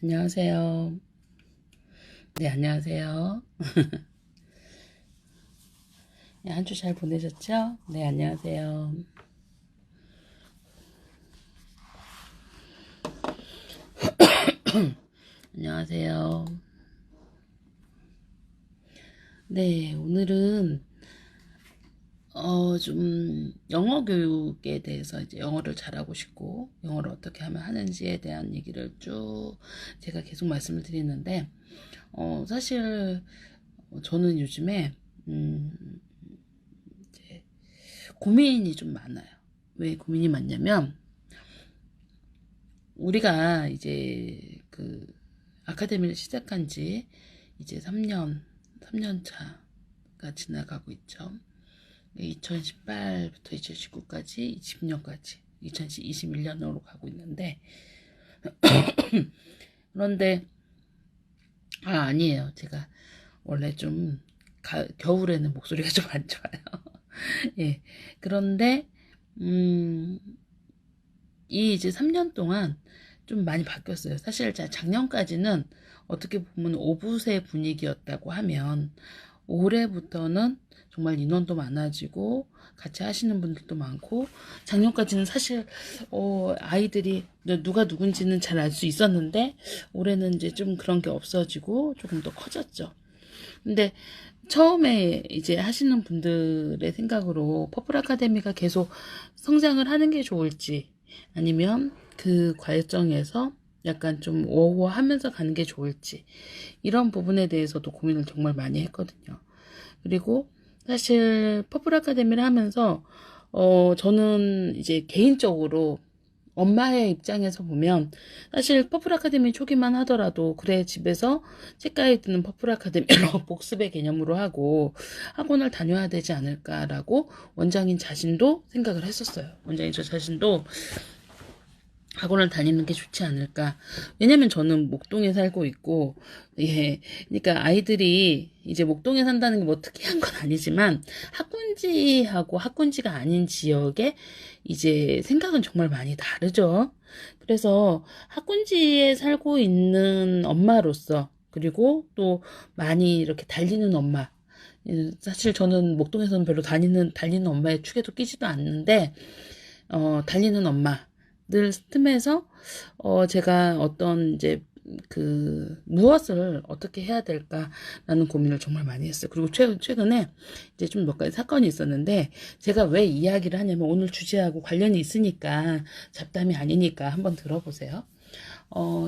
안녕하세요. 네, 안녕하세요. 네, 한 주 잘 보내셨죠? 네, 안녕하세요. 안녕하세요. 네, 오늘은 좀 영어 교육에 대해서 이제 영어를 잘하고 싶고 영어를 어떻게 하면 하는지에 대한 얘기를 쭉 제가 계속 말씀을 드리는데 사실 저는 요즘에 이제 고민이 좀 많아요. 왜 고민이 많냐면 우리가 이제 그 아카데미를 시작한 지 이제 3년 차가 지나가고 있죠. 2018부터 2019까지 20년까지 2021년으로 가고 있는데 그런데 아니에요. 제가 원래 좀 겨울에는 목소리가 좀 안 좋아요. 예. 그런데 이 이제 3년 동안 좀 많이 바뀌었어요. 사실 작년까지는 어떻게 보면 오붓의 분위기였다고 하면 올해부터는 정말 인원도 많아지고 같이 하시는 분들도 많고 작년까지는 사실 아이들이 누가 누군지는 잘 알 수 있었는데 올해는 이제 좀 그런 게 없어지고 조금 더 커졌죠. 근데 처음에 이제 하시는 분들의 생각으로 퍼플 아카데미가 계속 성장을 하는 게 좋을지 아니면 그 과정에서 약간 좀 워워하면서 가는 게 좋을지 이런 부분에 대해서도 고민을 정말 많이 했거든요. 그리고 사실 퍼플 아카데미를 하면서 저는 이제 개인적으로 엄마의 입장에서 보면 사실 퍼플 아카데미 초기만 하더라도 그래 집에서 책가에 드는 퍼플 아카데미로 복습의 개념으로 하고 학원을 다녀야 되지 않을까라고 원장인 자신도 생각을 했었어요. 원장인 저 자신도 학원을 다니는 게 좋지 않을까. 왜냐면 저는 목동에 살고 있고, 예. 그러니까 아이들이 이제 목동에 산다는 게 뭐 특이한 건 아니지만, 학군지하고 학군지가 아닌 지역에 이제 생각은 정말 많이 다르죠. 그래서 학군지에 살고 있는 엄마로서, 그리고 또 많이 이렇게 달리는 엄마, 사실 저는 목동에서는 별로 달리는 엄마의 축에도 끼지도 않는데, 달리는 엄마, 늘 틈에서 제가 어떤 이제 무엇을 어떻게 해야 될까라는 고민을 정말 많이 했어요. 그리고 최근에 이제 좀 몇 가지 사건이 있었는데 제가 왜 이야기를 하냐면 오늘 주제하고 관련이 있으니까 잡담이 아니니까 한번 들어보세요.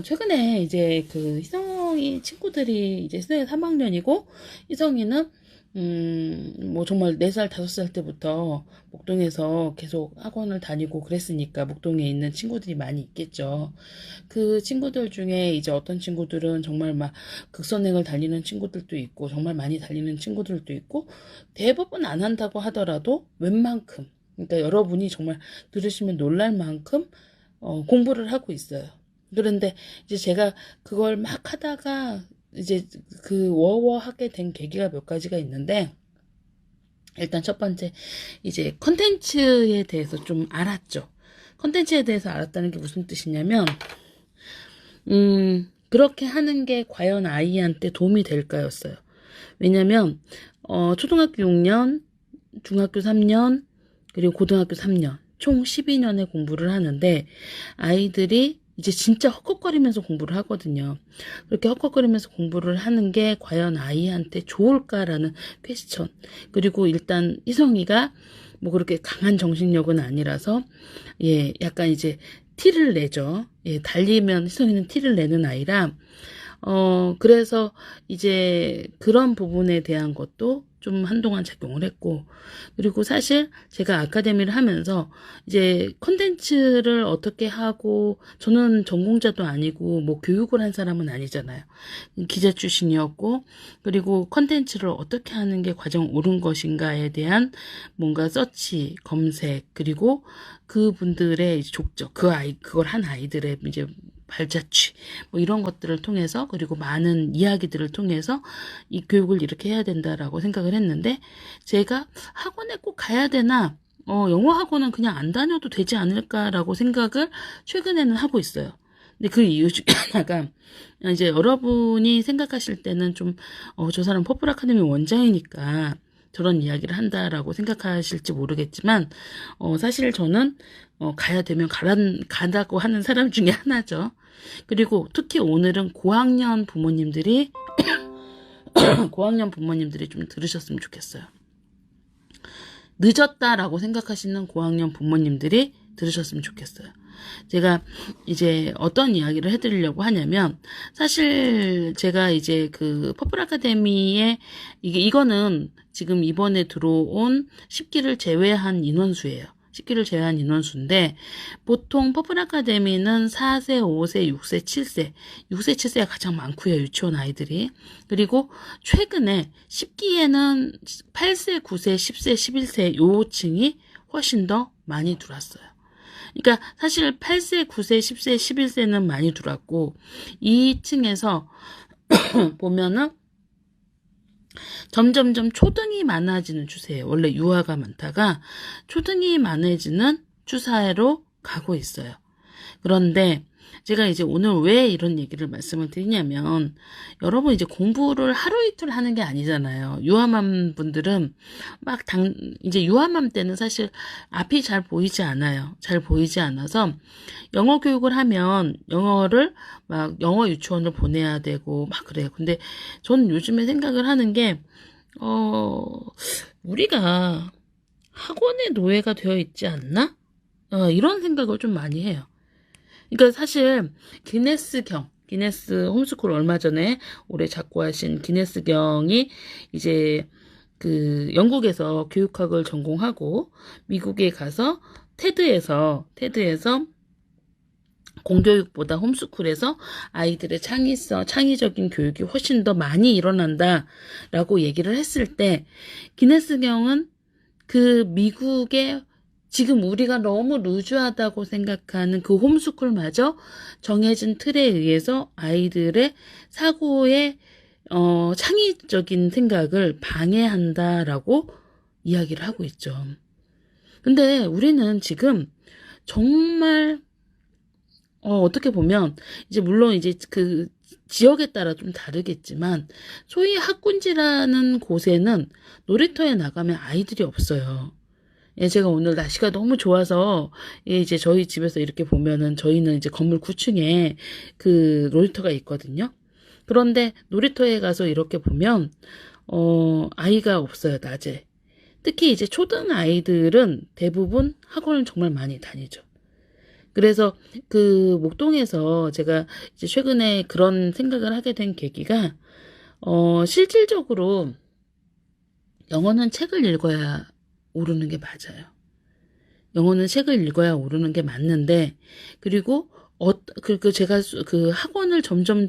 최근에 이제 희성이 친구들이 이제 희성이 3학년이고 희성이는 뭐 정말 4살, 5살 때부터 목동에서 계속 학원을 다니고 그랬으니까 목동에 있는 친구들이 많이 있겠죠. 그 친구들 중에 이제 어떤 친구들은 정말 막 극선행을 달리는 친구들도 있고 정말 많이 달리는 친구들도 있고 대부분 안 한다고 하더라도 웬만큼 그러니까 여러분이 정말 들으시면 놀랄 만큼 공부를 하고 있어요. 그런데 이제 제가 그걸 막 하다가 이제 워워하게 된 계기가 몇 가지가 있는데 일단 첫 번째 이제 컨텐츠에 대해서 좀 알았죠. 컨텐츠에 대해서 알았다는 게 무슨 뜻이냐면 그렇게 하는 게 과연 아이한테 도움이 될까였어요. 왜냐면 초등학교 6년, 중학교 3년, 그리고 고등학교 3년 총 12년의 공부를 하는데 아이들이 이제 진짜 헉헉거리면서 공부를 하거든요. 그렇게 헉헉거리면서 공부를 하는 게 과연 아이한테 좋을까라는 퀘스천. 그리고 일단 희성이가 뭐 그렇게 강한 정신력은 아니라서 예, 약간 이제 티를 내죠. 예, 달리면 희성이는 티를 내는 아이라 그래서 이제 그런 부분에 대한 것도 좀 한동안 작용을 했고, 그리고 사실 제가 아카데미를 하면서 이제 컨텐츠를 어떻게 하고, 저는 전공자도 아니고, 뭐 교육을 한 사람은 아니잖아요. 기자 출신이었고, 그리고 컨텐츠를 어떻게 하는 게 과정 옳은 것인가에 대한 뭔가 서치, 검색, 그리고 그분들의 족적, 그걸 한 아이들의 이제 발자취 뭐 이런 것들을 통해서 그리고 많은 이야기들을 통해서 이 교육을 이렇게 해야 된다라고 생각을 했는데 제가 학원에 꼭 가야 되나 영어 학원은 그냥 안 다녀도 되지 않을까라고 생각을 최근에는 하고 있어요. 근데 그 이유 중에 하나가 이제 여러분이 생각하실 때는 좀 저 사람 퍼플 아카데미 원장이니까 저런 이야기를 한다라고 생각하실지 모르겠지만 사실 저는 가야 되면 가다고 하는 사람 중에 하나죠. 그리고 특히 오늘은 고학년 부모님들이 고학년 부모님들이 좀 들으셨으면 좋겠어요. 늦었다라고 생각하시는 고학년 부모님들이 들으셨으면 좋겠어요. 제가 이제 어떤 이야기를 해드리려고 하냐면, 사실 제가 이제 그 퍼플 아카데미에 이거는 지금 이번에 들어온 10기를 제외한 인원수예요. 10기를 제외한 인원수인데, 보통 퍼플 아카데미는 4세, 5세, 6세, 7세, 6세, 7세가 가장 많고요, 유치원 아이들이. 그리고 최근에 10기에는 8세, 9세, 10세, 11세 요 층이 훨씬 더 많이 들어왔어요. 그러니까 사실 8세, 9세, 10세, 11세는 많이 들어왔고, 이 층에서 보면은 점점점 초등이 많아지는 추세예요. 원래 유아가 많다가 초등이 많아지는 추세로 가고 있어요. 그런데 제가 이제 오늘 왜 이런 얘기를 말씀을 드리냐면, 여러분 이제 공부를 하루 이틀 하는 게 아니잖아요. 유아맘 분들은 이제 유아맘 때는 사실 앞이 잘 보이지 않아요. 잘 보이지 않아서 영어 교육을 하면 영어를 영어 유치원을 보내야 되고 그래요. 근데 저는 요즘에 생각을 하는 게, 우리가 학원의 노예가 되어 있지 않나? 이런 생각을 좀 많이 해요. 그러니까 사실 기네스 홈스쿨 얼마 전에 올해 작고하신 기네스경이 이제 그 영국에서 교육학을 전공하고 미국에 가서 테드에서 공교육보다 홈스쿨에서 아이들의 창의적인 교육이 훨씬 더 많이 일어난다라고 얘기를 했을 때, 기네스경은 그 미국의 지금 우리가 너무 루즈하다고 생각하는 그 홈스쿨마저 정해진 틀에 의해서 아이들의 사고의 창의적인 생각을 방해한다라고 이야기를 하고 있죠. 근데 우리는 지금 정말 어떻게 보면 이제 물론 이제 그 지역에 따라 좀 다르겠지만, 소위 학군지라는 곳에는 놀이터에 나가면 아이들이 없어요. 예, 제가 오늘 날씨가 너무 좋아서, 이제 저희 집에서 이렇게 보면은 저희는 이제 건물 9층에 그 놀이터가 있거든요. 그런데 놀이터에 가서 이렇게 보면, 아이가 없어요, 낮에. 특히 이제 초등 아이들은 대부분 학원을 정말 많이 다니죠. 그래서 그 목동에서 제가 이제 최근에 그런 생각을 하게 된 계기가, 실질적으로 영어는 책을 읽어야 오르는 게 맞아요. 영어는 책을 읽어야 오르는 게 맞는데, 그리고 제가 그 학원을 점점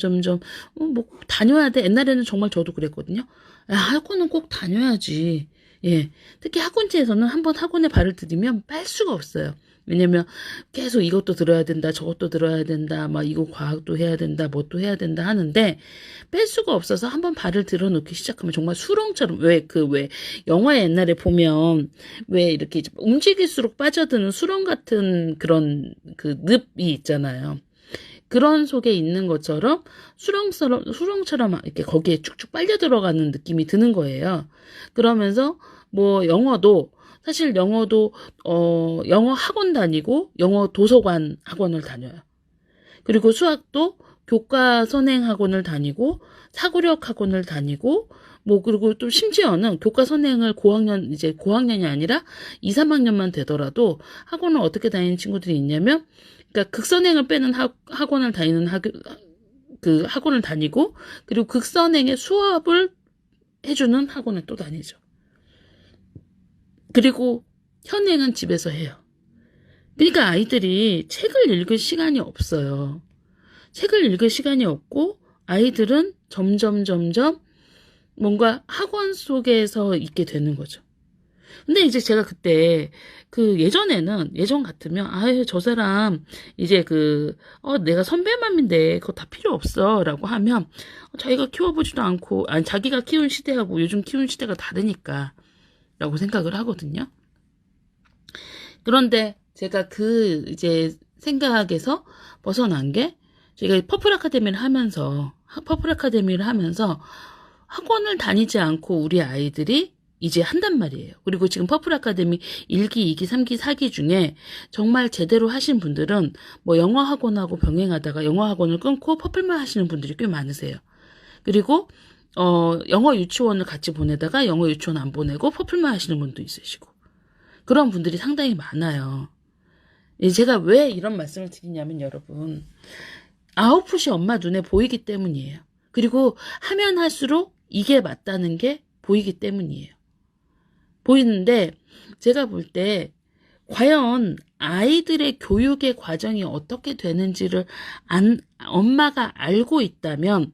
뭐 다녀야 돼. 옛날에는 정말 저도 그랬거든요. 학원은 꼭 다녀야지. 예. 특히 학원지에서는 한번 학원에 발을 들이면 빨 수가 없어요. 왜냐면 계속 이것도 들어야 된다, 저것도 들어야 된다, 이거 과학도 해야 된다, 뭣도 해야 된다 하는데 뺄 수가 없어서 한번 발을 들어놓기 시작하면 정말 수렁처럼, 왜 영화 옛날에 보면 왜 이렇게 움직일수록 빠져드는 수렁 같은 그런 그 늪이 있잖아요. 그런 속에 있는 것처럼 수렁처럼 이렇게 거기에 쭉쭉 빨려 들어가는 느낌이 드는 거예요. 그러면서 사실 영어도 영어 학원 다니고 영어 도서관 학원을 다녀요. 그리고 수학도 교과 선행 학원을 다니고 사고력 학원을 다니고 그리고 또 심지어는 교과 선행을 고학년이 아니라 2, 3학년만 되더라도 학원을 어떻게 다니는 친구들이 있냐면, 그러니까 극선행을 빼는 학원을 다니는 학원을 다니고, 그리고 극선행의 수업을 해주는 학원을 또 다니죠. 그리고 현행은 집에서 해요. 그러니까 아이들이 책을 읽을 시간이 없어요. 책을 읽을 시간이 없고 아이들은 점점 뭔가 학원 속에서 있게 되는 거죠. 근데 이제 제가 그때 예전 같으면 저 사람 이제 내가 선배맘인데 그거 다 필요 없어라고 하면, 자기가 키워보지도 않고, 자기가 키운 시대하고 요즘 키운 시대가 다르니까 라고 생각을 하거든요. 그런데 제가 이제 생각에서 벗어난 게, 제가 퍼플 아카데미를 하면서 학원을 다니지 않고 우리 아이들이 이제 한단 말이에요. 그리고 지금 퍼플 아카데미 1기, 2기, 3기, 4기 중에 정말 제대로 하신 분들은 뭐 영어 학원하고 병행하다가 영어 학원을 끊고 퍼플만 하시는 분들이 꽤 많으세요. 그리고 영어 유치원을 같이 보내다가 영어 유치원 안 보내고 퍼플만 하시는 분도 있으시고 그런 분들이 상당히 많아요. 제가 왜 이런 말씀을 드리냐면 여러분 아웃풋이 엄마 눈에 보이기 때문이에요. 그리고 하면 할수록 이게 맞다는 게 보이기 때문이에요. 보이는데 제가 볼 때 과연 아이들의 교육의 과정이 어떻게 되는지를 엄마가 알고 있다면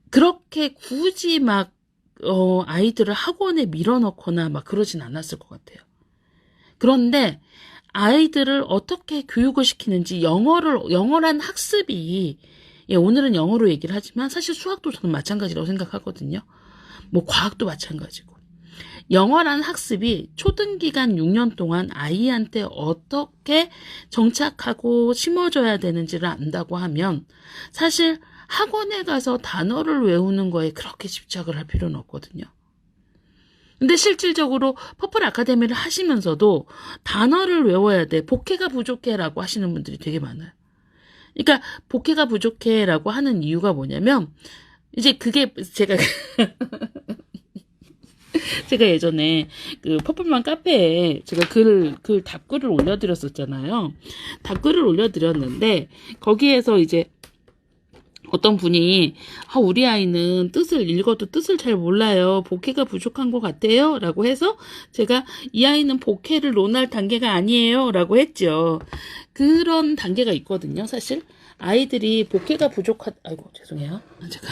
그렇게 굳이 막 아이들을 학원에 밀어넣거나 막 그러진 않았을 것 같아요. 그런데 아이들을 어떻게 교육을 시키는지 영어란 학습이 오늘은 영어로 얘기를 하지만 사실 수학도 저는 마찬가지라고 생각하거든요. 뭐 과학도 마찬가지고. 영어란 학습이 초등기간 6년 동안 아이한테 어떻게 정착하고 심어줘야 되는지를 안다고 하면 사실 학원에 가서 단어를 외우는 거에 그렇게 집착을 할 필요는 없거든요. 근데 실질적으로 퍼플 아카데미를 하시면서도 단어를 외워야 돼. 복해가 부족해라고 하시는 분들이 되게 많아요. 그러니까 복해가 부족해라고 하는 이유가 뭐냐면 이제 그게 제가 제가 예전에 그 퍼플만 카페에 제가 답글을 올려드렸었잖아요. 답글을 올려드렸는데 거기에서 이제 어떤 분이 우리 아이는 뜻을 읽어도 뜻을 잘 몰라요. 복해가 부족한 것 같아요. 라고 해서 제가 이 아이는 복해를 논할 단계가 아니에요. 라고 했죠. 그런 단계가 있거든요. 사실 아이들이 복해가 아이고 죄송해요. 제가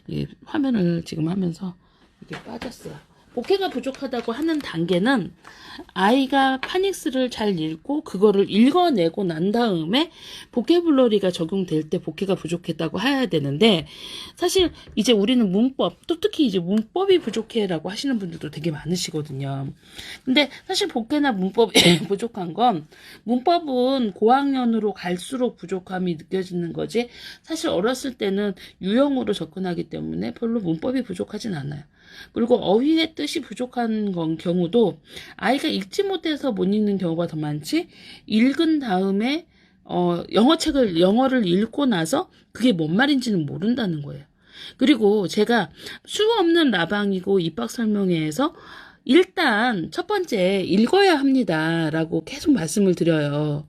이 화면을 지금 하면서 이게 빠졌어요. 복해가 부족하다고 하는 단계는 아이가 파닉스를 잘 읽고 그거를 읽어내고 난 다음에 보케블러리가 적용될 때 복해가 부족했다고 해야 되는데 사실 이제 우리는 문법, 또 특히 이제 문법이 부족해라고 하시는 분들도 되게 많으시거든요. 근데 사실 복해나 문법이 부족한 건 문법은 고학년으로 갈수록 부족함이 느껴지는 거지 사실 어렸을 때는 유형으로 접근하기 때문에 별로 문법이 부족하진 않아요. 그리고 어휘의 뜻이 부족한 경우도 아이가 읽지 못해서 못 읽는 경우가 더 많지 읽은 다음에 영어를 읽고 나서 그게 뭔 말인지는 모른다는 거예요. 그리고 제가 수 없는 라방이고 입학 설명회에서 일단 첫 번째 읽어야 합니다 라고 계속 말씀을 드려요.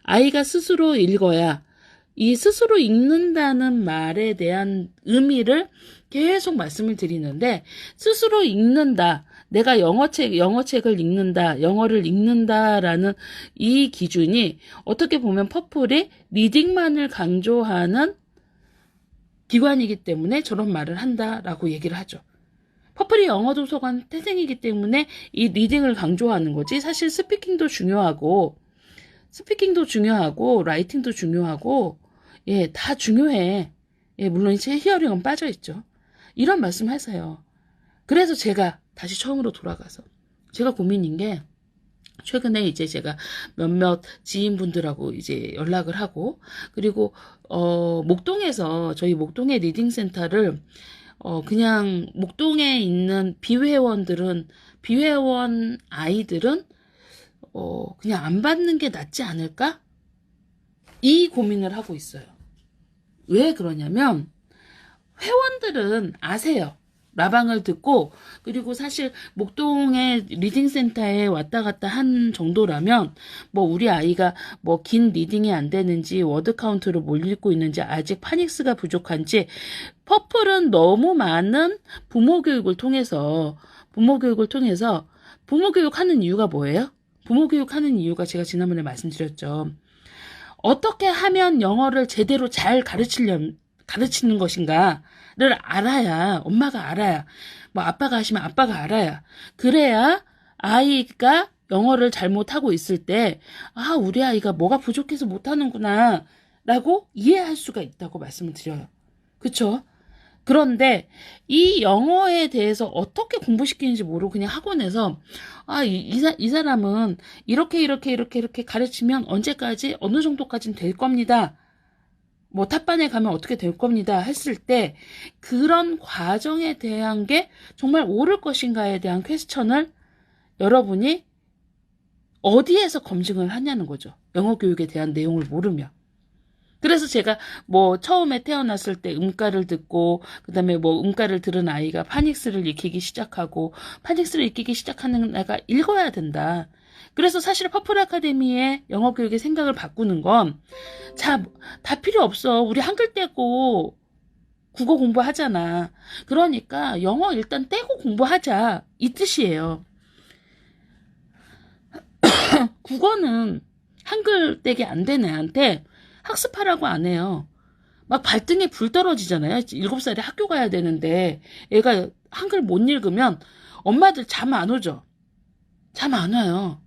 아이가 스스로 읽어야 이 스스로 읽는다는 말에 대한 의미를 계속 말씀을 드리는데 스스로 읽는다. 내가 영어책을 읽는다. 영어를 읽는다라는 이 기준이 어떻게 보면 퍼플이 리딩만을 강조하는 기관이기 때문에 저런 말을 한다라고 얘기를 하죠. 퍼플이 영어 도서관 태생이기 때문에 이 리딩을 강조하는 거지 사실 스피킹도 중요하고 라이팅도 중요하고 다 중요해. 물론 제 히어링은 빠져있죠. 이런 말씀 하세요. 그래서 제가 다시 처음으로 돌아가서 제가 고민인 게 최근에 이제 제가 몇몇 지인분들하고 이제 연락을 하고 그리고 목동에서 저희 목동의 리딩센터를 그냥 목동에 있는 비회원 아이들은 그냥 안 받는 게 낫지 않을까? 이 고민을 하고 있어요. 왜 그러냐면 회원들은 아세요. 라방을 듣고 그리고 사실 목동의 리딩센터에 왔다 갔다 한 정도라면 뭐 우리 아이가 뭐 긴 리딩이 안 되는지 워드 카운트를 못 읽고 있는지 아직 파닉스가 부족한지 퍼플은 너무 많은 부모 교육을 통해서 부모 교육하는 이유가 뭐예요? 부모 교육하는 이유가 제가 지난번에 말씀드렸죠. 어떻게 하면 영어를 제대로 잘 가르치는 것인가를 알아야 엄마가 알아야 뭐 아빠가 하시면 아빠가 알아야 그래야 아이가 영어를 잘못하고 있을 때 우리 아이가 뭐가 부족해서 못하는구나 라고 이해할 수가 있다고 말씀을 드려요. 그쵸? 그런데 이 영어에 대해서 어떻게 공부시키는지 모르고 그냥 학원에서 이 사람은 이렇게 가르치면 언제까지 어느 정도까지는 될 겁니다 뭐 탑반에 가면 어떻게 될 겁니다 했을 때 그런 과정에 대한 게 정말 옳을 것인가에 대한 퀘스천을 여러분이 어디에서 검증을 하냐는 거죠. 영어 교육에 대한 내용을 모르면. 그래서 제가 뭐 처음에 태어났을 때 음가를 듣고 그다음에 뭐 음가를 들은 아이가 파닉스를 익히기 시작하고 파닉스를 익히기 시작하는 애가 읽어야 된다. 그래서 사실 퍼플 아카데미의 영어 교육의 생각을 바꾸는 건 자, 다 필요 없어. 우리 한글 떼고 국어 공부하잖아. 그러니까 영어 일단 떼고 공부하자. 이 뜻이에요. 국어는 한글 떼기 안 된 애한테 학습하라고 안 해요. 막 발등에 불 떨어지잖아요. 7살에 학교 가야 되는데 애가 한글 못 읽으면 엄마들 잠 안 오죠. 잠 안 와요.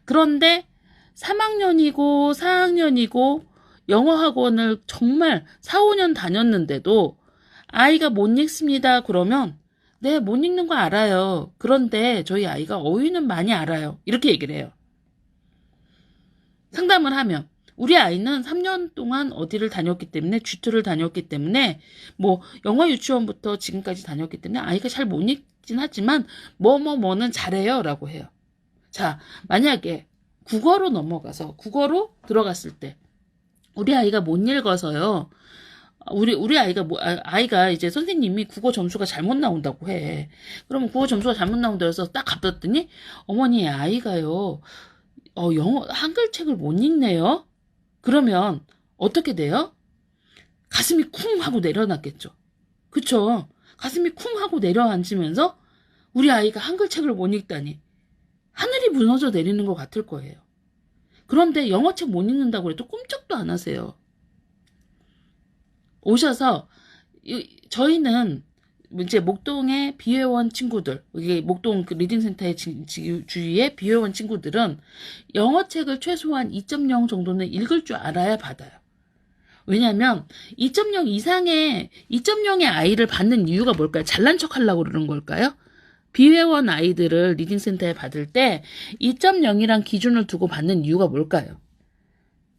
그런데 3학년이고 4학년이고 영어 학원을 정말 4, 5년 다녔는데도 아이가 못 읽습니다. 그러면 네, 못 읽는 거 알아요. 그런데 저희 아이가 어휘는 많이 알아요. 이렇게 얘기를 해요. 상담을 하면 우리 아이는 3년 동안 어디를 다녔기 때문에 G2를 다녔기 때문에 뭐 영어 유치원부터 지금까지 다녔기 때문에 아이가 잘 못 읽진 하지만 뭐는 잘해요 라고 해요. 자, 만약에 국어로 넘어가서 국어로 들어갔을 때 우리 아이가 못 읽어서요. 우리 아이가 아이가 이제 선생님이 국어 점수가 잘못 나온다고 해. 그러면 국어 점수가 잘못 나온다고 해서 딱 가봤더니 어머니 아이가요. 영어 한글책을 못 읽네요. 그러면 어떻게 돼요? 가슴이 쿵 하고 내려놨겠죠. 그쵸? 가슴이 쿵 하고 내려앉으면서 우리 아이가 한글책을 못 읽다니 하늘이 무너져 내리는 것 같을 거예요. 그런데 영어책 못 읽는다고 해도 꼼짝도 안 하세요. 오셔서 저희는 이제 목동의 비회원 친구들, 이게 목동 그 리딩센터의 주위의 비회원 친구들은 영어책을 최소한 2.0 정도는 읽을 줄 알아야 받아요. 왜냐하면 2.0 이상의 2.0의 아이를 받는 이유가 뭘까요? 잘난 척 하려고 그러는 걸까요? 비회원 아이들을 리딩센터에 받을 때 2.0이란 기준을 두고 받는 이유가 뭘까요?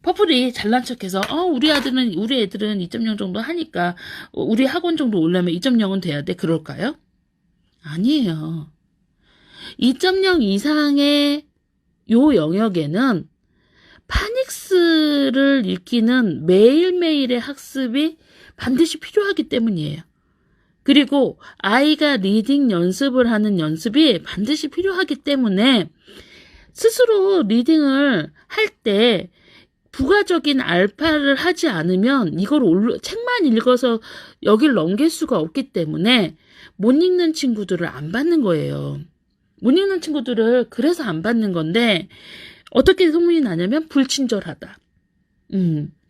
퍼플이 잘난 척해서 우리 애들은 2.0 정도 하니까 우리 학원 정도 오려면 2.0은 돼야 돼. 그럴까요? 아니에요. 2.0 이상의 요 영역에는 파닉스를 읽기는 매일매일의 학습이 반드시 필요하기 때문이에요. 그리고 아이가 리딩 연습을 하는 연습이 반드시 필요하기 때문에 스스로 리딩을 할 때 부가적인 알파를 하지 않으면 이걸 책만 읽어서 여길 넘길 수가 없기 때문에 못 읽는 친구들을 안 받는 거예요. 못 읽는 친구들을 그래서 안 받는 건데 어떻게 소문이 나냐면 불친절하다.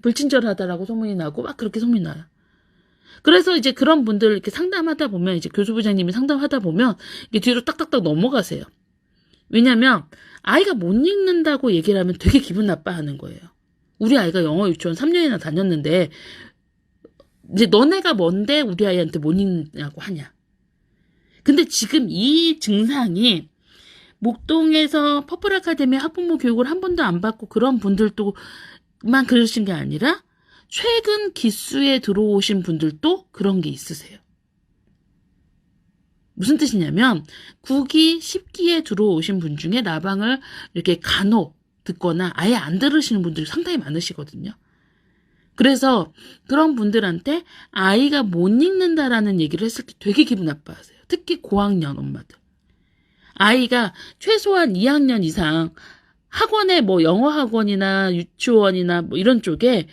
불친절하다라고 소문이 나고 막 그렇게 소문이 나요. 그래서 이제 그런 분들 이렇게 상담하다 보면 이제 교수부장님이 상담하다 보면 이게 뒤로 딱딱딱 넘어가세요. 왜냐면 아이가 못 읽는다고 얘기를 하면 되게 기분 나빠하는 거예요. 우리 아이가 영어 유치원 3년이나 다녔는데 이제 너네가 뭔데 우리 아이한테 못 읽냐고 하냐. 근데 지금 이 증상이 목동에서 퍼플 아카데미 학부모 교육을 한 번도 안 받고 그런 분들도만 그러신 게 아니라 최근 기수에 들어오신 분들도 그런 게 있으세요. 무슨 뜻이냐면 9기, 10기에 들어오신 분 중에 라방을 이렇게 간혹 듣거나 아예 안 들으시는 분들이 상당히 많으시거든요. 그래서 그런 분들한테 아이가 못 읽는다라는 얘기를 했을 때 되게 기분 나빠하세요. 특히 고학년 엄마들. 아이가 최소한 2학년 이상 학원에 뭐 영어 학원이나 유치원이나 뭐 이런 쪽에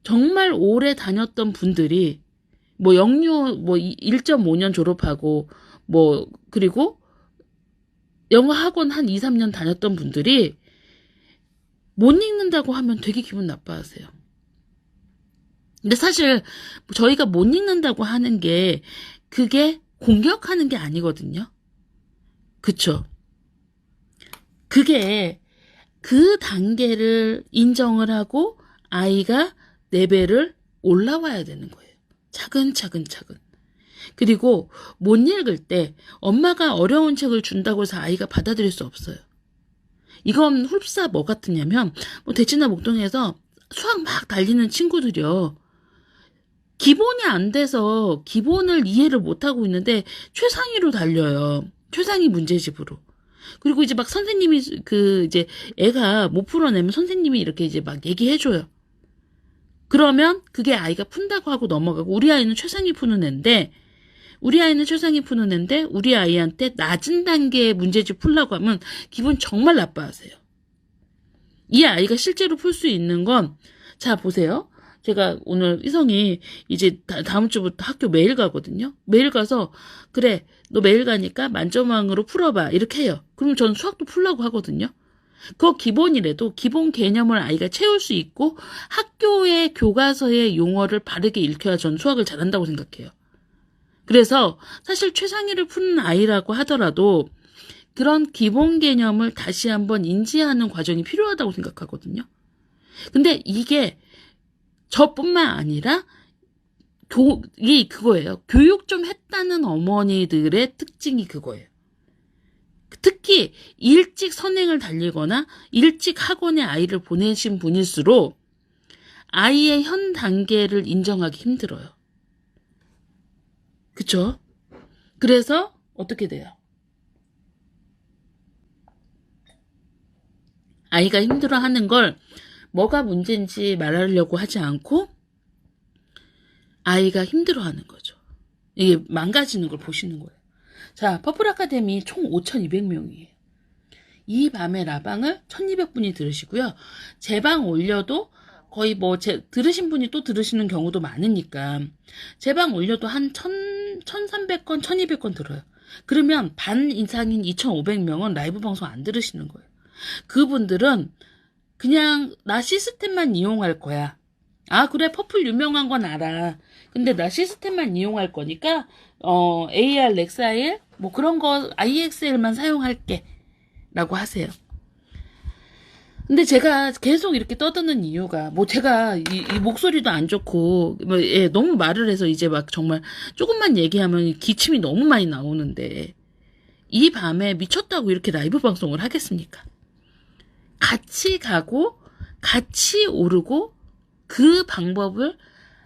정말 오래 다녔던 분들이 뭐 영유 뭐 1.5년 졸업하고 뭐 그리고 영어 학원 한 2, 3년 다녔던 분들이 못 읽는다고 하면 되게 기분 나빠하세요. 근데 사실 저희가 못 읽는다고 하는 게 그게 공격하는 게 아니거든요. 그쵸? 그게 그 단계를 인정을 하고 아이가 레벨을 올라와야 되는 거예요. 차근차근. 그리고 못 읽을 때 엄마가 어려운 책을 준다고 해서 아이가 받아들일 수 없어요. 이건 훌사 뭐 같으냐면 뭐 대치나 목동에서 수학 막 달리는 친구들이요. 기본이 안 돼서 기본을 이해를 못하고 있는데 최상위로 달려요. 최상위 문제집으로. 그리고 이제 막 선생님이 이제 애가 못 풀어내면 선생님이 이렇게 이제 막 얘기해줘요. 그러면 그게 아이가 푼다고 하고 넘어가고 우리 아이는 최상위 푸는 애인데 우리 아이한테 낮은 단계의 문제집 풀라고 하면 기분 정말 나빠하세요. 이 아이가 실제로 풀 수 있는 건 자 보세요. 제가 오늘 이성이 이제 다음 주부터 학교 매일 가거든요. 매일 가서 그래 너 매일 가니까 만점왕으로 풀어봐 이렇게 해요. 그럼 전 수학도 풀라고 하거든요. 그거 기본이라도 기본 개념을 아이가 채울 수 있고 학교의 교과서의 용어를 바르게 읽혀야 전 수학을 잘한다고 생각해요. 그래서 사실 최상위를 푸는 아이라고 하더라도 그런 기본 개념을 다시 한번 인지하는 과정이 필요하다고 생각하거든요. 근데 이게 저뿐만 아니라 이게 그거예요. 교육 좀 했다는 어머니들의 특징이 그거예요. 특히 일찍 선행을 달리거나 일찍 학원에 아이를 보내신 분일수록 아이의 현 단계를 인정하기 힘들어요. 그쵸? 그래서 어떻게 돼요? 아이가 힘들어하는 걸 뭐가 문제인지 말하려고 하지 않고 아이가 힘들어하는 거죠. 이게 망가지는 걸 보시는 거예요. 자, 퍼플 아카데미 총 5,200명이에요. 이 밤에 라방을 1,200분이 들으시고요. 제 방 올려도 거의 들으신 분이 또 들으시는 경우도 많으니까 제 방 올려도 한 1,300건, 1,200건 들어요. 그러면 반 이상인 2,500명은 라이브 방송 안 들으시는 거예요. 그분들은 그냥 나 시스템만 이용할 거야. 아 그래 퍼플 유명한 건 알아. 근데 나 시스템만 이용할 거니까 AR, 렉사일 뭐 그런 거 IXL만 사용할게 라고 하세요. 근데 제가 계속 이렇게 떠드는 이유가 제가 이 목소리도 안 좋고 너무 말을 해서 이제 막 정말 조금만 얘기하면 기침이 너무 많이 나오는데 이 밤에 미쳤다고 이렇게 라이브 방송을 하겠습니까? 같이 가고 같이 오르고 그 방법을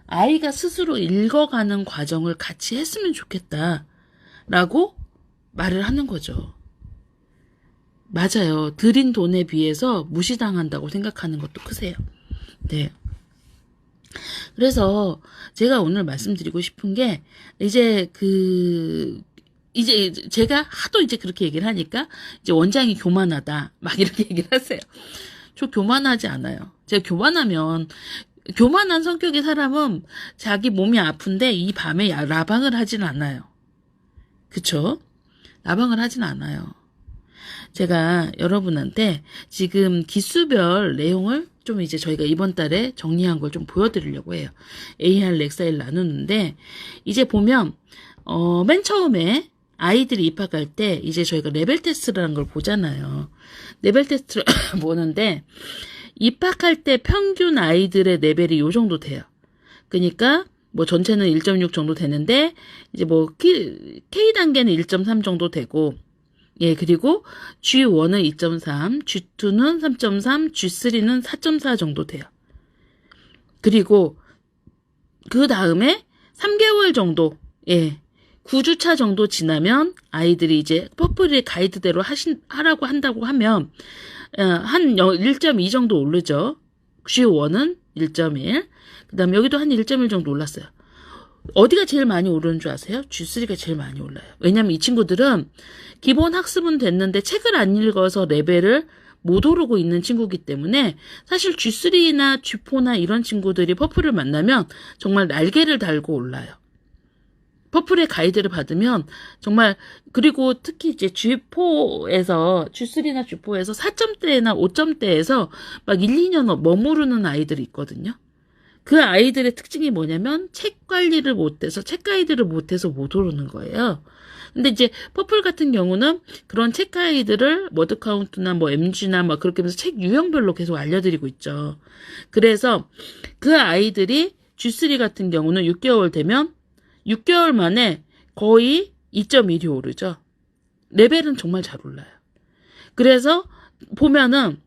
아이가 스스로 읽어가는 과정을 같이 했으면 좋겠다라고 말을 하는 거죠. 맞아요. 들인 돈에 비해서 무시당한다고 생각하는 것도 크세요. 네. 그래서 제가 오늘 말씀드리고 싶은 게 이제 제가 하도 이제 그렇게 얘기를 하니까 이제 원장이 교만하다 막 이렇게 얘기를 하세요. 저 교만하지 않아요. 제가 교만한 성격의 사람은 자기 몸이 아픈데 이 밤에 라방을 하진 않아요. 그쵸? 라방을 하진 않아요. 제가 여러분한테 지금 기수별 내용을 좀 이제 저희가 이번 달에 정리한 걸 좀 보여드리려고 해요. AR 렉사일 나누는데 이제 보면 맨 처음에 아이들이 입학할 때 이제 저희가 레벨 테스트라는 걸 보잖아요. 레벨 테스트를 보는데 입학할 때 평균 아이들의 레벨이 요 정도 돼요. 그러니까 전체는 1.6 정도 되는데 이제 K 단계는 1.3 정도 되고 그리고 G1은 2.3, G2는 3.3, G3는 4.4 정도 돼요. 그리고 그 다음에 3개월 정도 9주차 정도 지나면 아이들이 이제 퍼플의 가이드대로 하라고 한다고 하면 한 1.2 정도 오르죠. G1은 1.1, 그 다음에 여기도 한 1.1 정도 올랐어요. 어디가 제일 많이 오르는 줄 아세요? G3가 제일 많이 올라요. 왜냐면 이 친구들은 기본 학습은 됐는데 책을 안 읽어서 레벨을 못 오르고 있는 친구이기 때문에 사실 G3나 G4나 이런 친구들이 퍼플을 만나면 정말 날개를 달고 올라요. 퍼플의 가이드를 받으면 정말 그리고 특히 이제 G3나 G4에서 4점대나 5점대에서 막 1, 2년 머무르는 아이들이 있거든요. 그 아이들의 특징이 뭐냐면 책 관리를 못해서 책 가이드를 못해서 못 오르는 거예요. 근데 이제 퍼플 같은 경우는 그런 책 가이드를 워드카운트나 MG나 그렇게 하면서 책 유형별로 계속 알려드리고 있죠. 그래서 그 아이들이 G3 같은 경우는 6개월 되면 6개월 만에 거의 2.1이 오르죠. 레벨은 정말 잘 올라요. 그래서 보면은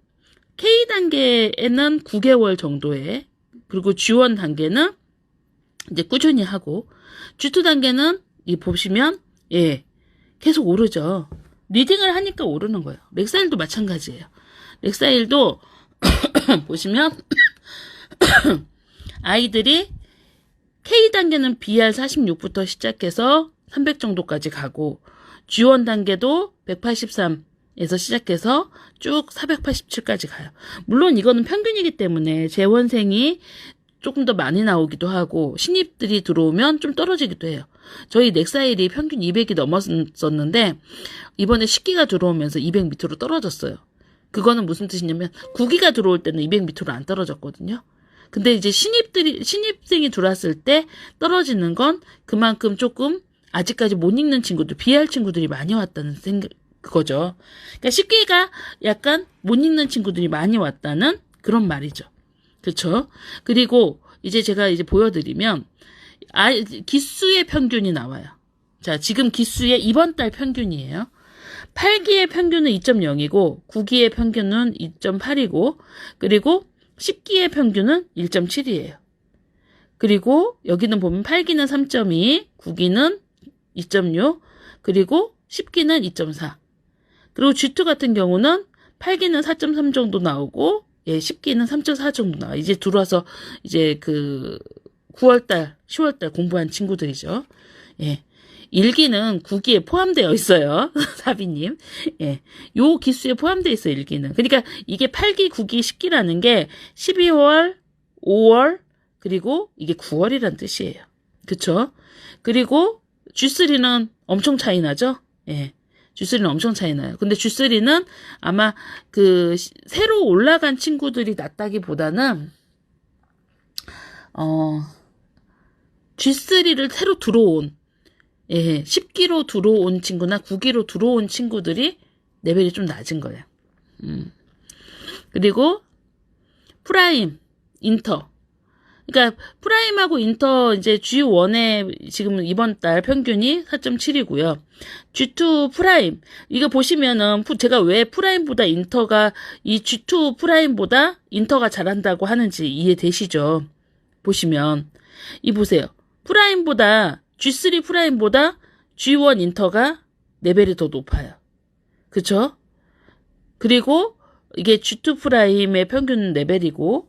K 단계에는 9개월 정도에, 그리고 G1 단계는 이제 꾸준히 하고, G2 단계는 이 보시면 계속 오르죠. 리딩을 하니까 오르는 거예요. 렉사일도 마찬가지예요. 렉사일도 보시면 아이들이 K 단계는 BR 46부터 시작해서 300 정도까지 가고, G1 단계도 183에서 시작해서 쭉 487까지 가요. 물론 이거는 평균이기 때문에 재원생이 조금 더 많이 나오기도 하고 신입들이 들어오면 좀 떨어지기도 해요. 저희 넥사일이 평균 200이 넘었었는데 이번에 10기가 들어오면서 200 밑으로 떨어졌어요. 그거는 무슨 뜻이냐면 9기가 들어올 때는 200 밑으로 안 떨어졌거든요. 근데 이제 신입생이 들어왔을 때 떨어지는 건 그만큼 조금 아직까지 못 읽는 친구들, BR 친구들이 많이 왔다는 그거죠. 그러니까 10기가 약간 못 읽는 친구들이 많이 왔다는 그런 말이죠. 그렇죠? 그리고 이제 제가 이제 보여드리면 기수의 평균이 나와요. 자, 지금 기수의 이번 달 평균이에요. 8기의 평균은 2.0이고 9기의 평균은 2.8이고 그리고 10기의 평균은 1.7이에요. 그리고 여기는 보면 8기는 3.2, 9기는 2.6, 그리고 10기는 2.4. 그리고 G2 같은 경우는 8기는 4.3 정도 나오고 10기는 3.4 정도 나와요. 이제 들어와서 이제 그 9월달, 10월달 공부한 친구들이죠. 1기는 9기에 포함되어 있어요. 사비님. 요 기수에 포함되어 있어요, 1기는. 그러니까 이게 8기, 9기, 10기라는 게 12월, 5월, 그리고 이게 9월이란 뜻이에요. 그쵸? 그리고 G3는 엄청 차이 나죠? G3는 엄청 차이 나요. 근데 G3는 아마 그 새로 올라간 친구들이 낫다기보다는 G3를 새로 들어온 10기로 들어온 친구나 9기로 들어온 친구들이 레벨이 좀 낮은 거예요. 그리고 프라임, 인터. 그러니까 프라임하고 인터 이제 G1의 지금 이번 달 평균이 4.7이고요. G2 프라임 이거 보시면은 제가 왜 프라임보다 인터가 이 G2 프라임보다 인터가 잘한다고 하는지 이해되시죠? 보시면 이 보세요. 프라임보다 G3 프라임보다 G1 인터가 레벨이 더 높아요. 그쵸? 그리고 이게 G2 프라임의 평균 레벨이고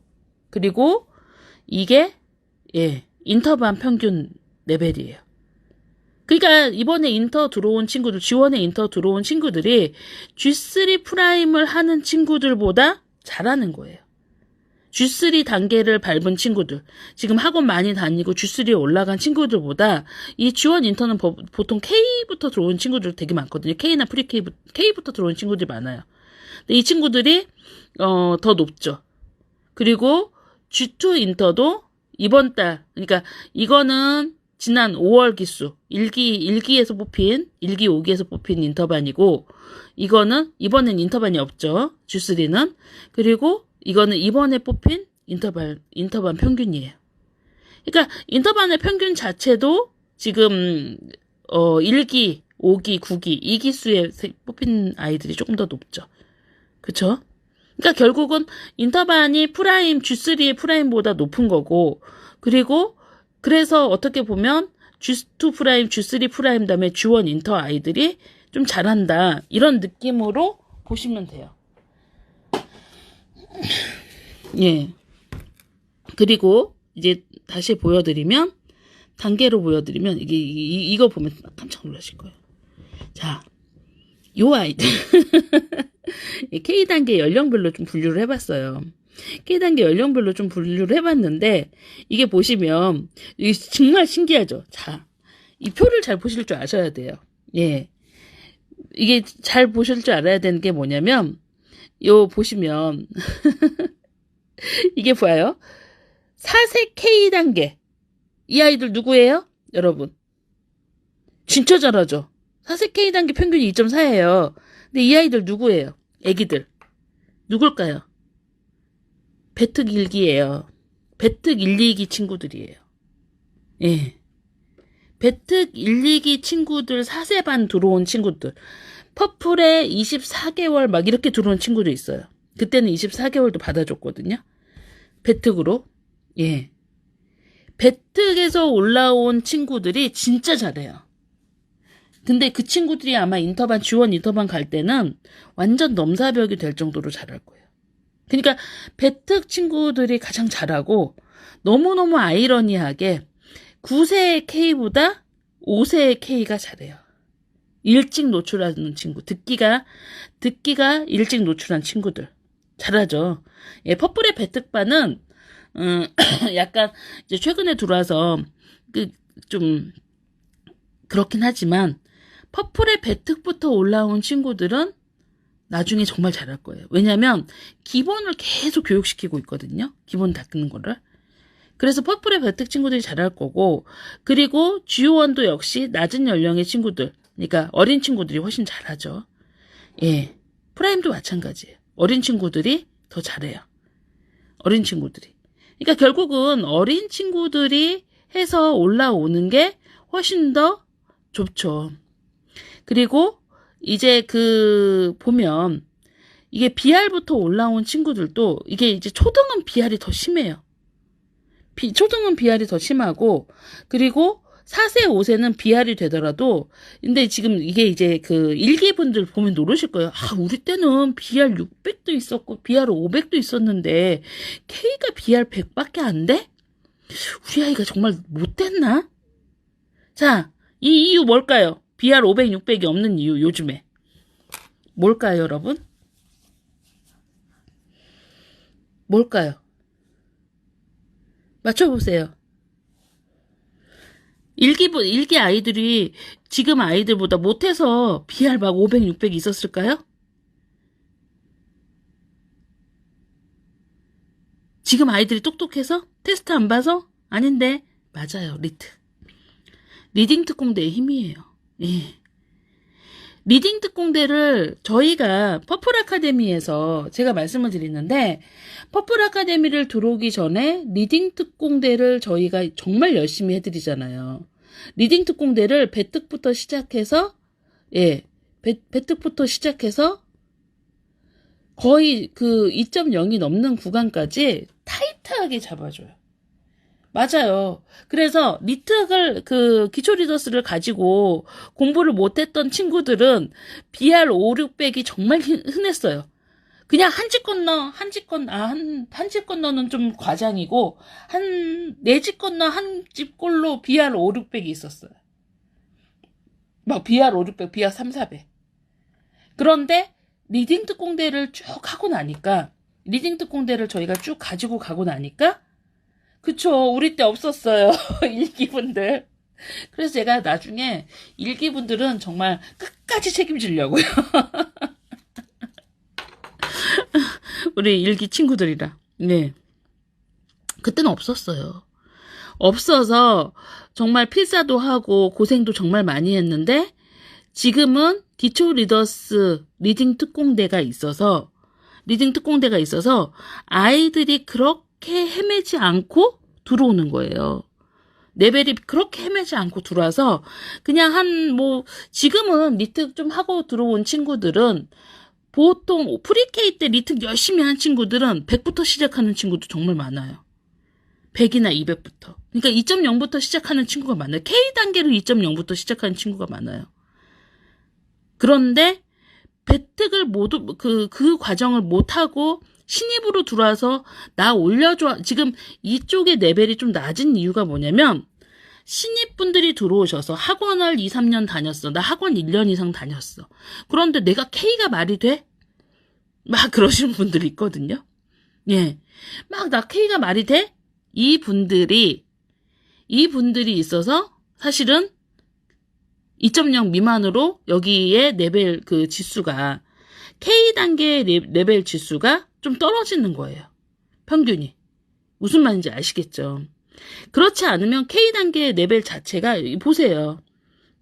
그리고 이게 인터반 평균 레벨이에요. 그러니까 이번에 인터 들어온 친구들, G1에 인터 들어온 친구들이 G3 프라임을 하는 친구들보다 잘하는 거예요. G3 단계를 밟은 친구들, 지금 학원 많이 다니고 G3에 올라간 친구들보다 이 G1 인터는 보통 K부터 들어온 친구들 되게 많거든요. K나 프리 K부터 들어온 친구들이 많아요. 근데 이 친구들이 더 높죠. 그리고 G2 인터도 이번 달, 그러니까 이거는 지난 5월 기수, 1기에서 뽑힌, 1기, 5기에서 뽑힌 인터반이고, 이거는, 이번엔 인터반이 없죠. G3는. 그리고 이거는 이번에 뽑힌 인터반 평균이에요. 그러니까 인터반의 평균 자체도 지금, 1기, 5기, 9기, 이 기수에 뽑힌 아이들이 조금 더 높죠. 그쵸? 그러니까 결국은 인터반이 프라임, G3의 프라임보다 높은 거고, 그리고 그래서 어떻게 보면 G2 프라임, G3 프라임 다음에 G1 인터 아이들이 좀 잘한다. 이런 느낌으로 보시면 돼요. 그리고 이제 다시 보여드리면, 단계로 보여드리면, 이거 보면 깜짝 놀라실 거예요. 자, 요 아이들. K단계 연령별로 좀 분류를 해봤어요. K단계 연령별로 좀 분류를 해봤는데, 이게 보시면, 이게 정말 신기하죠? 자, 이 표를 잘 보실 줄 아셔야 돼요. 이게 잘 보실 줄 알아야 되는 게 뭐냐면, 요 보시면, 이게 뭐예요? 4세 K단계. 이 아이들 누구예요? 여러분. 진짜 잘하죠? 4세 K단계 평균이 2.4예요. 근데 이 아이들 누구예요? 애기들. 누굴까요? 배특 1기예요. 배특 1, 2기 친구들이에요. 배특 1, 2기 친구들 4세 반 들어온 친구들. 퍼플에 24개월 막 이렇게 들어온 친구도 있어요. 그때는 24개월도 받아줬거든요. 배특으로. 예. 배특에서 올라온 친구들이 진짜 잘해요. 근데 그 친구들이 아마 인터반, 지원 인터반 갈 때는 완전 넘사벽이 될 정도로 잘할 거예요. 그러니까 배특 친구들이 가장 잘하고 너무너무 아이러니하게 9세의 K보다 5세의 K가 잘해요. 일찍 노출하는 친구, 듣기가 일찍 노출한 친구들 잘하죠. 예, 퍼플의 배특반은 약간 이제 최근에 들어와서 좀 그렇긴 하지만 퍼플의 배특부터 올라온 친구들은 나중에 정말 잘할 거예요. 왜냐면 기본을 계속 교육시키고 있거든요. 기본 닦는 거를. 그래서 퍼플의 배특 친구들이 잘할 거고, 그리고 GO1도 역시 낮은 연령의 친구들, 그러니까 어린 친구들이 훨씬 잘하죠. 예, 프라임도 마찬가지예요. 어린 친구들이 더 잘해요. 어린 친구들이. 그러니까 결국은 어린 친구들이 해서 올라오는 게 훨씬 더 좋죠. 그리고 이제 보면 이게 BR부터 올라온 친구들도 이게 이제 초등은 BR이 더 심해요. 초등은 BR이 더 심하고, 그리고 4세, 5세는 BR이 되더라도, 근데 지금 이게 이제 일기분들 보면 노르실 거예요. 아, 우리 때는 BR 600도 있었고, BR 500도 있었는데, K가 BR 100밖에 안 돼? 우리 아이가 정말 못됐나? 자, 이 이유 뭘까요? BR 500, 600이 없는 이유, 요즘에. 뭘까요, 여러분? 뭘까요? 맞춰보세요. 일기 아이들이 지금 아이들보다 못해서 BR 막 500, 600 있었을까요? 지금 아이들이 똑똑해서? 테스트 안 봐서? 아닌데. 맞아요. 리딩 특공대의 힘이에요. 예. 리딩 특공대를 저희가 퍼플 아카데미에서 제가 말씀을 드리는데, 퍼플 아카데미를 들어오기 전에 리딩 특공대를 저희가 정말 열심히 해드리잖아요. 리딩 특공대를 배특부터 시작해서, 예, 배특부터 시작해서 거의 2.0이 넘는 구간까지 타이트하게 잡아줘요. 맞아요. 그래서 리특을 기초 리더스를 가지고 공부를 못했던 친구들은 BR 5, 600이 정말 흔했어요. 그냥 한 집 건너는 좀 과장이고, 네 집 건너 한 집 꼴로 BR 5, 600이 있었어요. 막 BR 5, 600, BR 3, 400. 그런데 리딩 특공대를 쭉 하고 나니까, 리딩 특공대를 저희가 쭉 가지고 가고 나니까, 그쵸, 우리 때 없었어요. 일기분들. 그래서 제가 나중에 일기분들은 정말 끝까지 책임지려고요. 우리 일기 친구들이랑. 네. 그때는 없었어요. 없어서 정말 필사도 하고 고생도 정말 많이 했는데, 지금은 기초 리더스 리딩 특공대가 있어서 아이들이 그렇게 헤매지 않고 들어오는 거예요. 레벨이 그렇게 헤매지 않고 들어와서 그냥 지금은 리특 좀 하고 들어온 친구들은 보통 프리K 때 리특 열심히 한 친구들은 100부터 시작하는 친구도 정말 많아요. 100이나 200부터. 그러니까 2.0부터 시작하는 친구가 많아요. K단계로 2.0부터 시작하는 친구가 많아요. 그런데 배특을 그 과정을 못하고 신입으로 들어와서 나 올려줘. 지금 이쪽의 레벨이 좀 낮은 이유가 뭐냐면, 신입분들이 들어오셔서 학원을 2, 3년 다녔어. 나 학원 1년 이상 다녔어. 그런데 내가 K가 말이 돼? 막 그러시는 분들이 있거든요. 예. 막 나 K가 말이 돼? 이분들이 있어서 사실은 2.0 미만으로 여기에 레벨 지수가 K단계 레벨 지수가 좀 떨어지는 거예요. 평균이. 무슨 말인지 아시겠죠? 그렇지 않으면 K단계 레벨 자체가 보세요.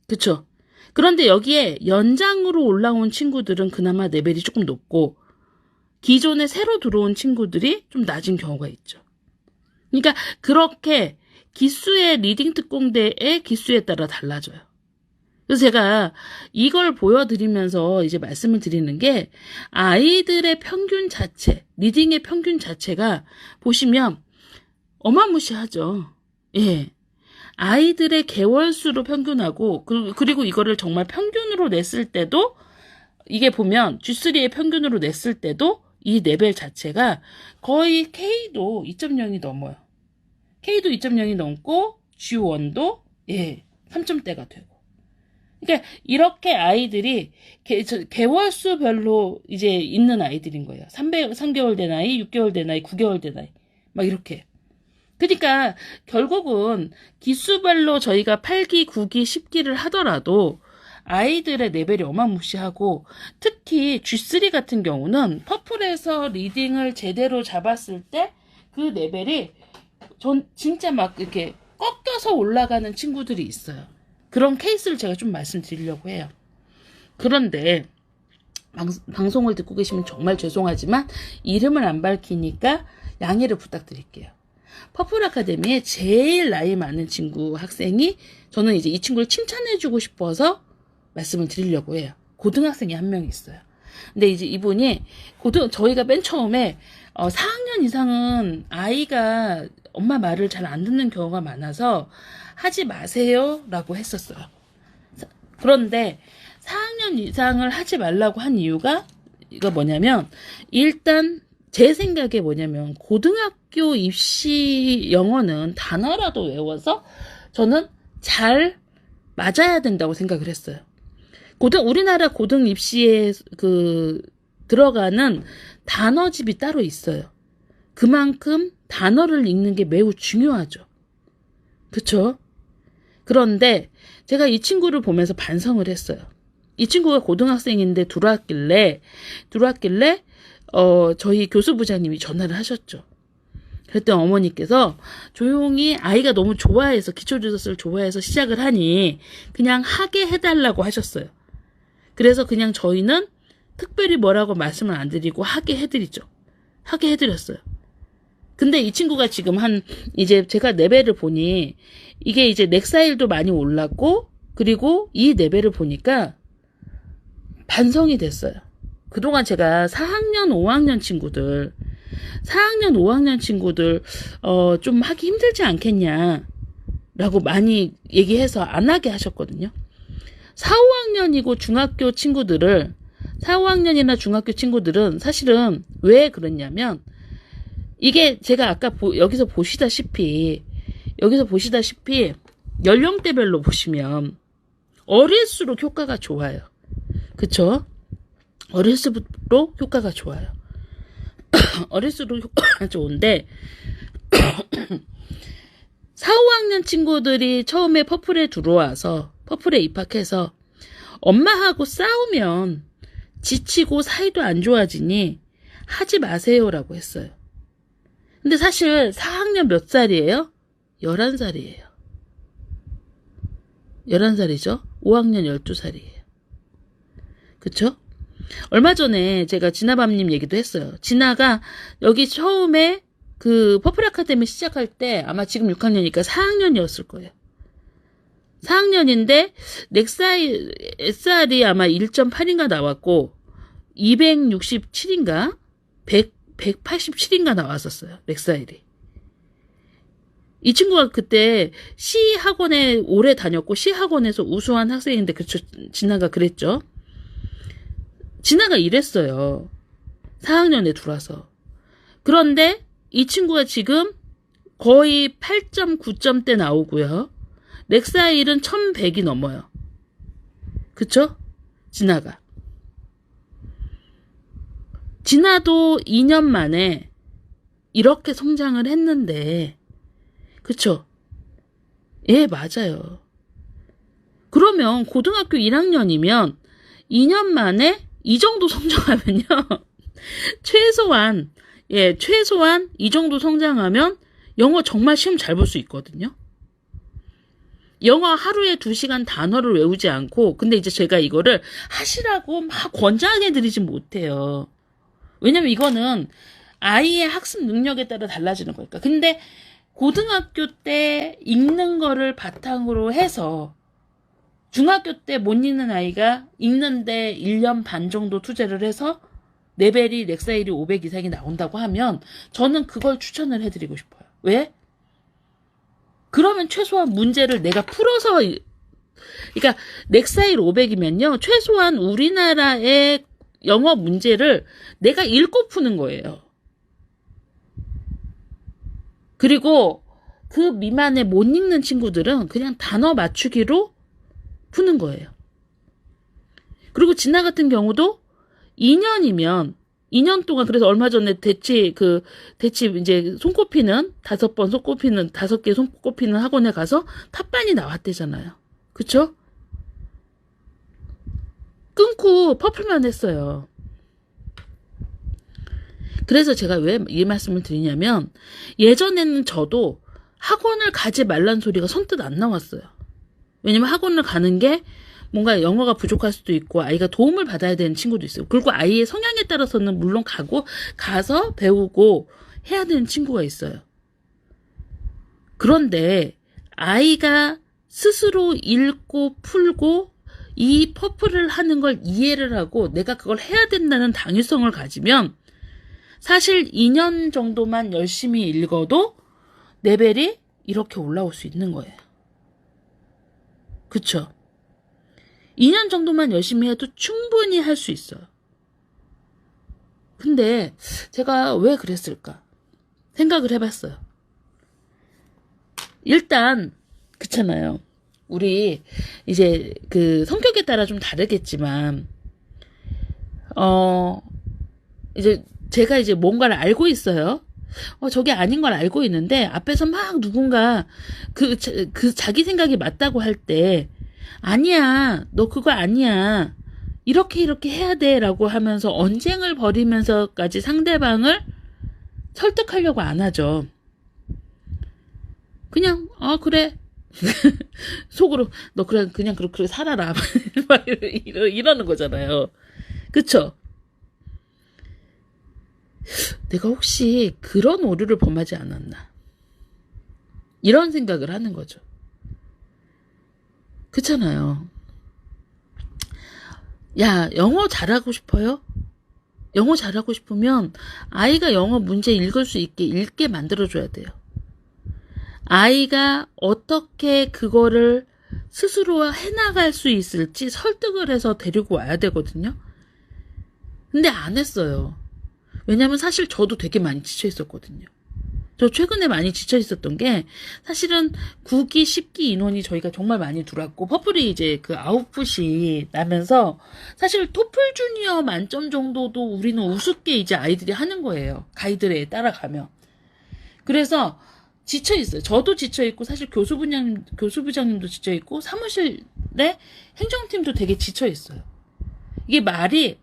그쵸? 그런데 여기에 연장으로 올라온 친구들은 그나마 레벨이 조금 높고, 기존에 새로 들어온 친구들이 좀 낮은 경우가 있죠. 그러니까 그렇게 리딩 특공대의 기수에 따라 달라져요. 그래서 제가 이걸 보여드리면서 이제 말씀을 드리는 게 아이들의 평균 자체, 리딩의 평균 자체가 보시면 어마무시하죠. 예. 아이들의 개월수로 평균하고 그리고 이거를 정말 평균으로 냈을 때도 이게 보면 G3의 평균으로 냈을 때도 이 레벨 자체가 거의 K도 2.0이 넘어요. K도 2.0이 넘고 G1도 3점대가 되고. 그러니까 이렇게 아이들이 개월수별로 이제 있는 아이들인 거예요. 3개월 된 아이, 6개월 된 아이, 9개월 된 아이. 막 이렇게. 그러니까 결국은 기수별로 저희가 8기, 9기, 10기를 하더라도 아이들의 레벨이 어마무시하고 특히 G3 같은 경우는 퍼플에서 리딩을 제대로 잡았을 때 그 레벨이 전 진짜 막 이렇게 꺾여서 올라가는 친구들이 있어요. 그런 케이스를 제가 좀 말씀드리려고 해요. 그런데 방송을 듣고 계시면 정말 죄송하지만 이름을 안 밝히니까 양해를 부탁드릴게요. 퍼플 아카데미에 제일 나이 많은 친구 학생이 저는 이제 이 친구를 칭찬해주고 싶어서 말씀을 드리려고 해요. 고등학생이 한 명 있어요. 근데 이제 이분이 저희가 맨 처음에 4학년 이상은 아이가 엄마 말을 잘 안 듣는 경우가 많아서 하지 마세요 라고 했었어요. 그런데 4학년 이상을 하지 말라고 한 이유가 이거 뭐냐면 일단 제 생각에 뭐냐면 고등학교 입시 영어는 단어라도 외워서 저는 잘 맞아야 된다고 생각을 했어요. 우리나라 고등 입시에 들어가는 단어집이 따로 있어요. 그만큼 단어를 읽는 게 매우 중요하죠. 그쵸? 그런데 제가 이 친구를 보면서 반성을 했어요. 이 친구가 고등학생인데 들어왔길래 저희 교수부장님이 전화를 하셨죠. 그랬더니 어머니께서 조용히 아이가 너무 좋아해서 기초주소를 좋아해서 시작을 하니 그냥 하게 해달라고 하셨어요. 그래서 그냥 저희는 특별히 뭐라고 말씀을 안 드리고 하게 해드리죠. 하게 해드렸어요. 근데 이 친구가 지금 이제 제가 레벨을 보니 이게 이제 넥사일도 많이 올랐고 그리고 이 레벨을 보니까 반성이 됐어요. 그동안 제가 4학년, 5학년 친구들 좀 하기 힘들지 않겠냐라고 많이 얘기해서 안 하게 하셨거든요. 4, 5학년이고 4, 5학년이나 중학교 친구들은 사실은 왜 그랬냐면 이게 제가 아까 여기서 보시다시피 연령대별로 보시면 어릴수록 효과가 좋아요. 그쵸? 어릴수록 효과가 좋아요. 어릴수록 효과가 좋은데 4, 5학년 친구들이 처음에 퍼플에 입학해서 엄마하고 싸우면 지치고 사이도 안 좋아지니 하지 마세요라고 했어요. 근데 사실 4학년 몇 살이에요? 11살이에요. 11살이죠? 5학년 12살이에요. 그쵸? 얼마 전에 제가 진아밤님 얘기도 했어요. 진아가 여기 처음에 퍼플 아카데미 시작할 때 아마 지금 6학년이니까 4학년이었을 거예요. 4학년인데 SR이 아마 1.8인가 나왔고 267인가 187인가 나왔었어요. 렉사일이. 이 친구가 그때 시학원에 오래 다녔고 시학원에서 우수한 학생인데 그쵸, 진아가 그랬죠. 진아가 이랬어요. 4학년에 들어와서. 그런데 이 친구가 지금 거의 8.9점대 나오고요. 렉사일은 1100이 넘어요. 그쵸? 진아가. 진아도 2년 만에 이렇게 성장을 했는데 그쵸? 예, 맞아요. 그러면 고등학교 1학년이면 2년 만에 이 정도 성장하면요. 최소한 이 정도 성장하면 영어 정말 시험 잘 볼 수 있거든요. 영어 하루에 2시간 단어를 외우지 않고 근데 이제 제가 이거를 하시라고 막 권장해 드리진 못해요. 왜냐면 이거는 아이의 학습 능력에 따라 달라지는 거니까. 근데 고등학교 때 읽는 거를 바탕으로 해서 중학교 때 못 읽는 아이가 읽는데 1년 반 정도 투자를 해서 레벨이 렉사일이 500 이상이 나온다고 하면 저는 그걸 추천을 해드리고 싶어요. 왜? 그러면 최소한 문제를 내가 풀어서, 그러니까 렉사일 500이면요 최소한 우리나라의 영어 문제를 내가 읽고 푸는 거예요. 그리고 그 미만에 못 읽는 친구들은 그냥 단어 맞추기로 푸는 거예요. 그리고 진아 같은 경우도 2년이면 2년 동안, 그래서 얼마 전에 대치 이제 손꼽히는 5번 손꼽히는 5개 손꼽히는 학원에 가서 탑반이 나왔대잖아요. 그쵸? 끊고 퍼플만 했어요. 그래서 제가 왜 이 말씀을 드리냐면, 예전에는 저도 학원을 가지 말란 소리가 선뜻 안 나왔어요. 왜냐면 학원을 가는 게 뭔가 영어가 부족할 수도 있고 아이가 도움을 받아야 되는 친구도 있어요. 그리고 아이의 성향에 따라서는 물론 가서 배우고 해야 되는 친구가 있어요. 그런데 아이가 스스로 읽고 풀고 이 퍼플을 하는 걸 이해를 하고 내가 그걸 해야 된다는 당위성을 가지면 사실 2년 정도만 열심히 읽어도 레벨이 이렇게 올라올 수 있는 거예요. 그쵸? 2년 정도만 열심히 해도 충분히 할 수 있어요. 근데 제가 왜 그랬을까? 생각을 해봤어요. 일단 그렇잖아요. 우리 이제 그 성격에 따라 좀 다르겠지만 이제 제가 이제 뭔가를 알고 있어요. 저게 아닌 걸 알고 있는데 앞에서 막 누군가 그 자기 생각이 맞다고 할 때 아니야, 너 그거 아니야, 이렇게 해야 돼 라고 하면서 언쟁을 벌이면서까지 상대방을 설득하려고 안 하죠. 그냥 그래 속으로 너 그냥 그렇게 살아라 막 이러는 거잖아요. 그쵸? 내가 혹시 그런 오류를 범하지 않았나, 이런 생각을 하는 거죠. 그렇잖아요. 야, 영어 잘하고 싶어요? 영어 잘하고 싶으면 아이가 영어 문제 읽을 수 있게 읽게 만들어줘야 돼요. 아이가 어떻게 그거를 스스로 해나갈 수 있을지 설득을 해서 데리고 와야 되거든요. 근데 안 했어요. 왜냐면 사실 저도 되게 많이 지쳐 있었거든요. 저 최근에 많이 지쳐 있었던 게, 사실은 9기, 10기 인원이 저희가 정말 많이 들어왔고 퍼플이 이제 그 아웃풋이 나면서 사실 토플 주니어 만점 정도도 우리는 우습게 이제 아이들이 하는 거예요. 가이드에 따라가면. 그래서 지쳐 있어요. 저도 지쳐 있고 사실 교수부장님도 지쳐 있고 사무실의 행정팀도 되게 지쳐 있어요. 이게 말이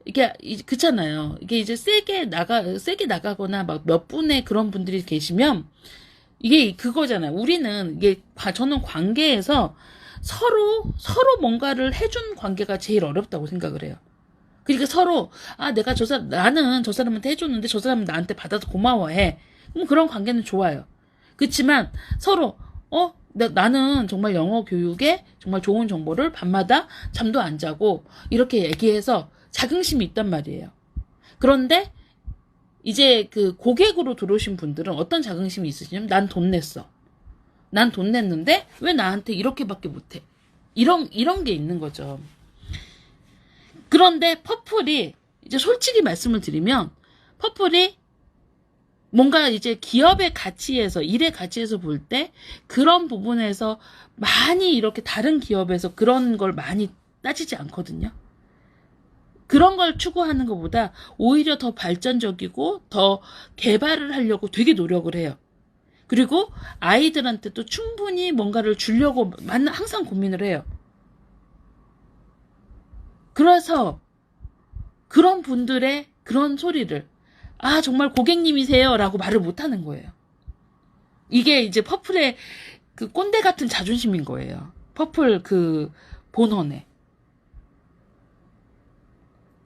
이게 그렇잖아요. 이게 이제 세게 나가거나 막 몇 분의 그런 분들이 계시면 이게 그거잖아요. 우리는 이게 저는 관계에서 서로 뭔가를 해준 관계가 제일 어렵다고 생각을 해요. 그러니까 서로 나는 저 사람한테 해줬는데 저 사람은 나한테 받아서 고마워해. 그럼 그런 관계는 좋아요. 그렇지만 서로 나는 정말 영어 교육에 정말 좋은 정보를 밤마다 잠도 안 자고 이렇게 얘기해서 자긍심이 있단 말이에요. 그런데 이제 그 고객으로 들어오신 분들은 어떤 자긍심이 있으시냐면, 난 돈 냈어. 난 돈 냈는데 왜 나한테 이렇게밖에 못해? 이런 게 있는 거죠. 그런데 퍼플이 이제 솔직히 말씀을 드리면, 퍼플이 뭔가 이제 기업의 가치에서, 일의 가치에서 볼 때 그런 부분에서 많이 이렇게 다른 기업에서 그런 걸 많이 따지지 않거든요. 그런 걸 추구하는 것보다 오히려 더 발전적이고 더 개발을 하려고 되게 노력을 해요. 그리고 아이들한테도 충분히 뭔가를 주려고 항상 고민을 해요. 그래서 그런 분들의 그런 소리를 정말 고객님이세요 라고 말을 못하는 거예요. 이게 이제 퍼플의 그 꼰대 같은 자존심인 거예요. 퍼플 그 본원에.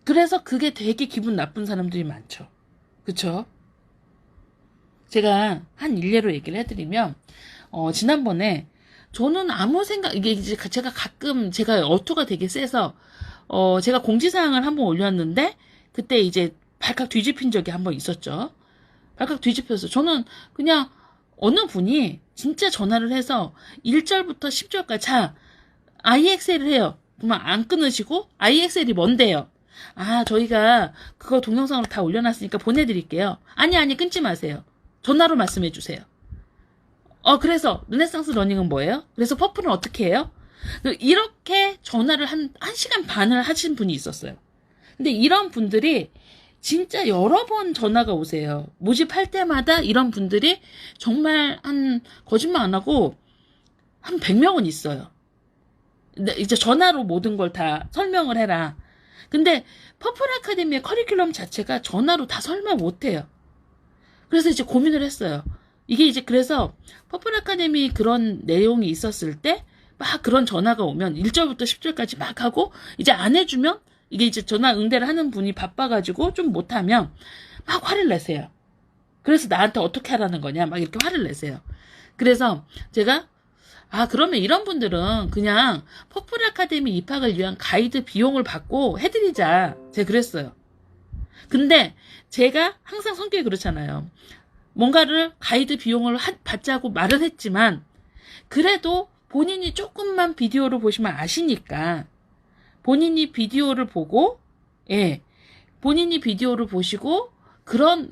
그래서 그게 되게 기분 나쁜 사람들이 많죠. 그쵸? 제가 한 일례로 얘기를 해드리면, 지난번에 저는 아무 생각, 이게 이제 제가 가끔 제가 어투가 되게 세서, 제가 공지사항을 한번 올렸는데, 그때 이제 발칵 뒤집힌 적이 한번 있었죠. 발칵 뒤집혀서. 저는 그냥 어느 분이 진짜 전화를 해서 1절부터 10절까지, 자, IXL을 해요. 그러면 안 끊으시고, IXL이 뭔데요? 아, 저희가 그거 동영상으로 다 올려놨으니까 보내드릴게요. 아니, 끊지 마세요. 전화로 말씀해 주세요. 그래서 르네상스 러닝은 뭐예요? 그래서 퍼플은 어떻게 해요? 이렇게 전화를 한 1시간 반을 하신 분이 있었어요. 근데 이런 분들이 진짜 여러 번 전화가 오세요. 모집할 때마다 이런 분들이 정말 거짓말 안 하고 한 100명은 있어요. 근데 이제 전화로 모든 걸 다 설명을 해라. 근데 퍼플 아카데미의 커리큘럼 자체가 전화로 다 설명 못 해요. 그래서 이제 고민을 했어요. 이게 이제 그래서 퍼플 아카데미 그런 내용이 있었을 때 막 그런 전화가 오면 1절부터 10절까지 막 하고 이제 안 해주면 이게 이제 전화 응대를 하는 분이 바빠가지고 좀 못하면 막 화를 내세요. 그래서 나한테 어떻게 하라는 거냐 막 이렇게 화를 내세요. 그래서 제가 그러면 이런 분들은 그냥 퍼플 아카데미 입학을 위한 가이드 비용을 받고 해드리자. 제가 그랬어요. 근데 제가 항상 성격이 그렇잖아요. 뭔가를 가이드 비용을 받자고 말을 했지만 그래도 본인이 조금만 비디오를 보시면 아시니까 본인이 비디오를 보고 본인이 비디오를 보시고 그런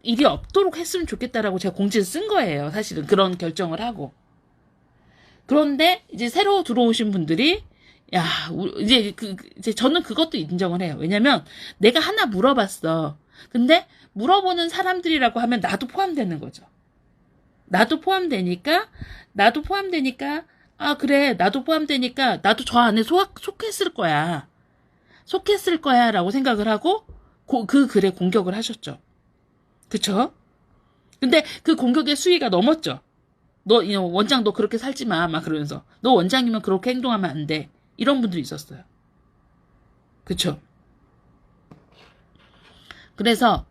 일이 없도록 했으면 좋겠다라고 제가 공지를 쓴 거예요. 사실은 그런 결정을 하고. 그런데 이제 새로 들어오신 분들이 이제 저는 그것도 인정을 해요. 왜냐면 내가 하나 물어봤어. 근데 물어보는 사람들이라고 하면 나도 포함되는 거죠. 나도 포함되니까 그래 나도 포함되니까 나도 저 안에 속했을 거야 라고 생각을 하고 그 글에 공격을 하셨죠. 그쵸? 근데 그 공격의 수위가 넘었죠. 너 원장 너 그렇게 살지 마 막 그러면서 너 원장이면 그렇게 행동하면 안 돼 이런 분들이 있었어요. 그쵸? 그래서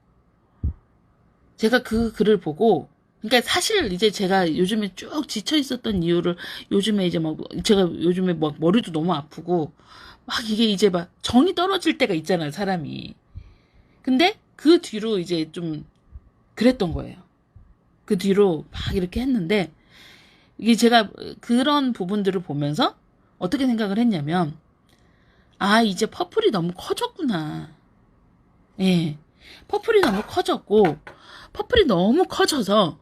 제가 그 글을 보고 그러니까 사실 이제 제가 요즘에 쭉 지쳐 있었던 이유를 요즘에 이제 제가 요즘에 머리도 너무 아프고 막 이게 이제 막 정이 떨어질 때가 있잖아요, 사람이. 근데 그 뒤로 이제 좀 그랬던 거예요. 그 뒤로 막 이렇게 했는데 이게 제가 그런 부분들을 보면서 어떻게 생각을 했냐면 이제 퍼플이 너무 커졌구나. 예. 퍼플이 너무 커졌고 퍼플이 너무 커져서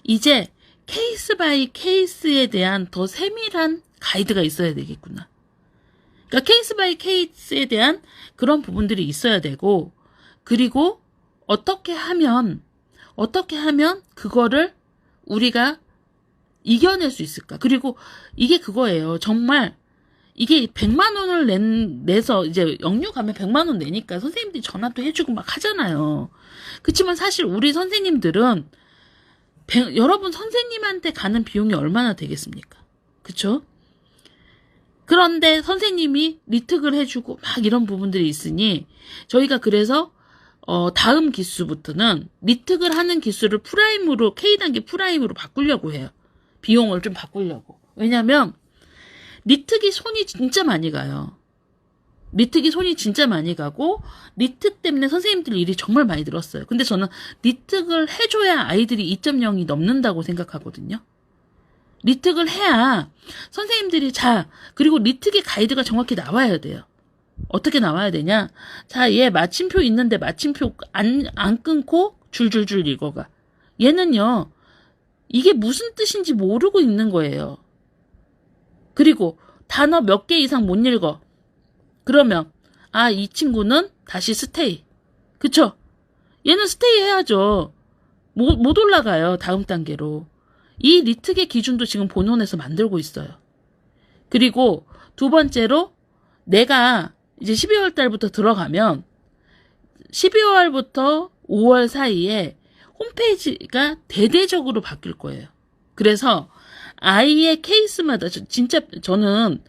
이제 케이스 바이 케이스에 대한 더 세밀한 가이드가 있어야 되겠구나. 그러니까 케이스 바이 케이스에 대한 그런 부분들이 있어야 되고 그리고 어떻게 하면 그거를 우리가 이겨낼 수 있을까? 그리고 이게 그거예요. 정말 이게 100만 원을 내서 이제 영유 가면 100만 원 내니까 선생님들이 전화도 해주고 막 하잖아요. 그렇지만 사실 우리 선생님들은 여러분 선생님한테 가는 비용이 얼마나 되겠습니까? 그쵸? 그런데 선생님이 리특을 해주고 막 이런 부분들이 있으니 저희가 그래서 다음 기수부터는 리특을 하는 기수를 프라임으로 K단계 프라임으로 바꾸려고 해요. 비용을 좀 바꾸려고. 왜냐면 리특이 손이 진짜 많이 가요. 리특이 손이 진짜 많이 가고 리특 때문에 선생님들 일이 정말 많이 들었어요. 근데 저는 리특을 해줘야 아이들이 2.0이 넘는다고 생각하거든요. 리특을 해야 선생님들이 그리고 리특의 가이드가 정확히 나와야 돼요. 어떻게 나와야 되냐? 얘 마침표 있는데 마침표 안 끊고 줄줄줄 읽어가. 얘는요, 이게 무슨 뜻인지 모르고 읽는 거예요. 그리고 단어 몇 개 이상 못 읽어. 그러면 이 친구는 다시 스테이. 그쵸? 얘는 스테이 해야죠. 못 올라가요. 다음 단계로. 이 리특의 기준도 지금 본원에서 만들고 있어요. 그리고 두 번째로 내가 이제 12월 달부터 들어가면 12월부터 5월 사이에 홈페이지가 대대적으로 바뀔 거예요. 그래서 아이의 케이스마다 진짜 저는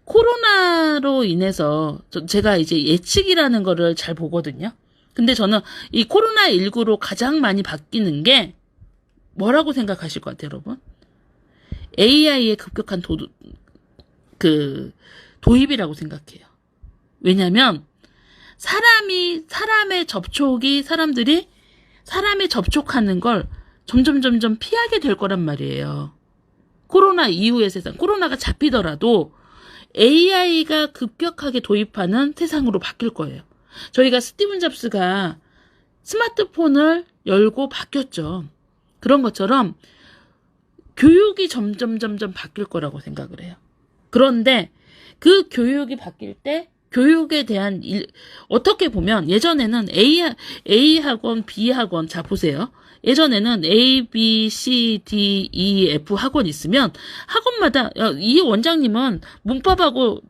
코로나로 인해서 제가 이제 예측이라는 거를 잘 보거든요. 근데 저는 이 코로나19로 가장 많이 바뀌는 게 뭐라고 생각하실 것 같아요, 여러분? AI의 급격한 도입이라고 생각해요. 왜냐면 사람들이 사람에 접촉하는 걸 점점 피하게 될 거란 말이에요. 코로나 이후의 세상, 코로나가 잡히더라도 AI가 급격하게 도입하는 세상으로 바뀔 거예요. 저희가 스티븐 잡스가 스마트폰을 열고 바뀌었죠. 그런 것처럼 교육이 점점 바뀔 거라고 생각을 해요. 그런데 그 교육이 바뀔 때 교육에 대한 어떻게 보면 예전에는 A 학원, B 학원, 자 보세요. 예전에는 A, B, C, D, E, F 학원 있으면 학원마다 이 원장님은 문법하고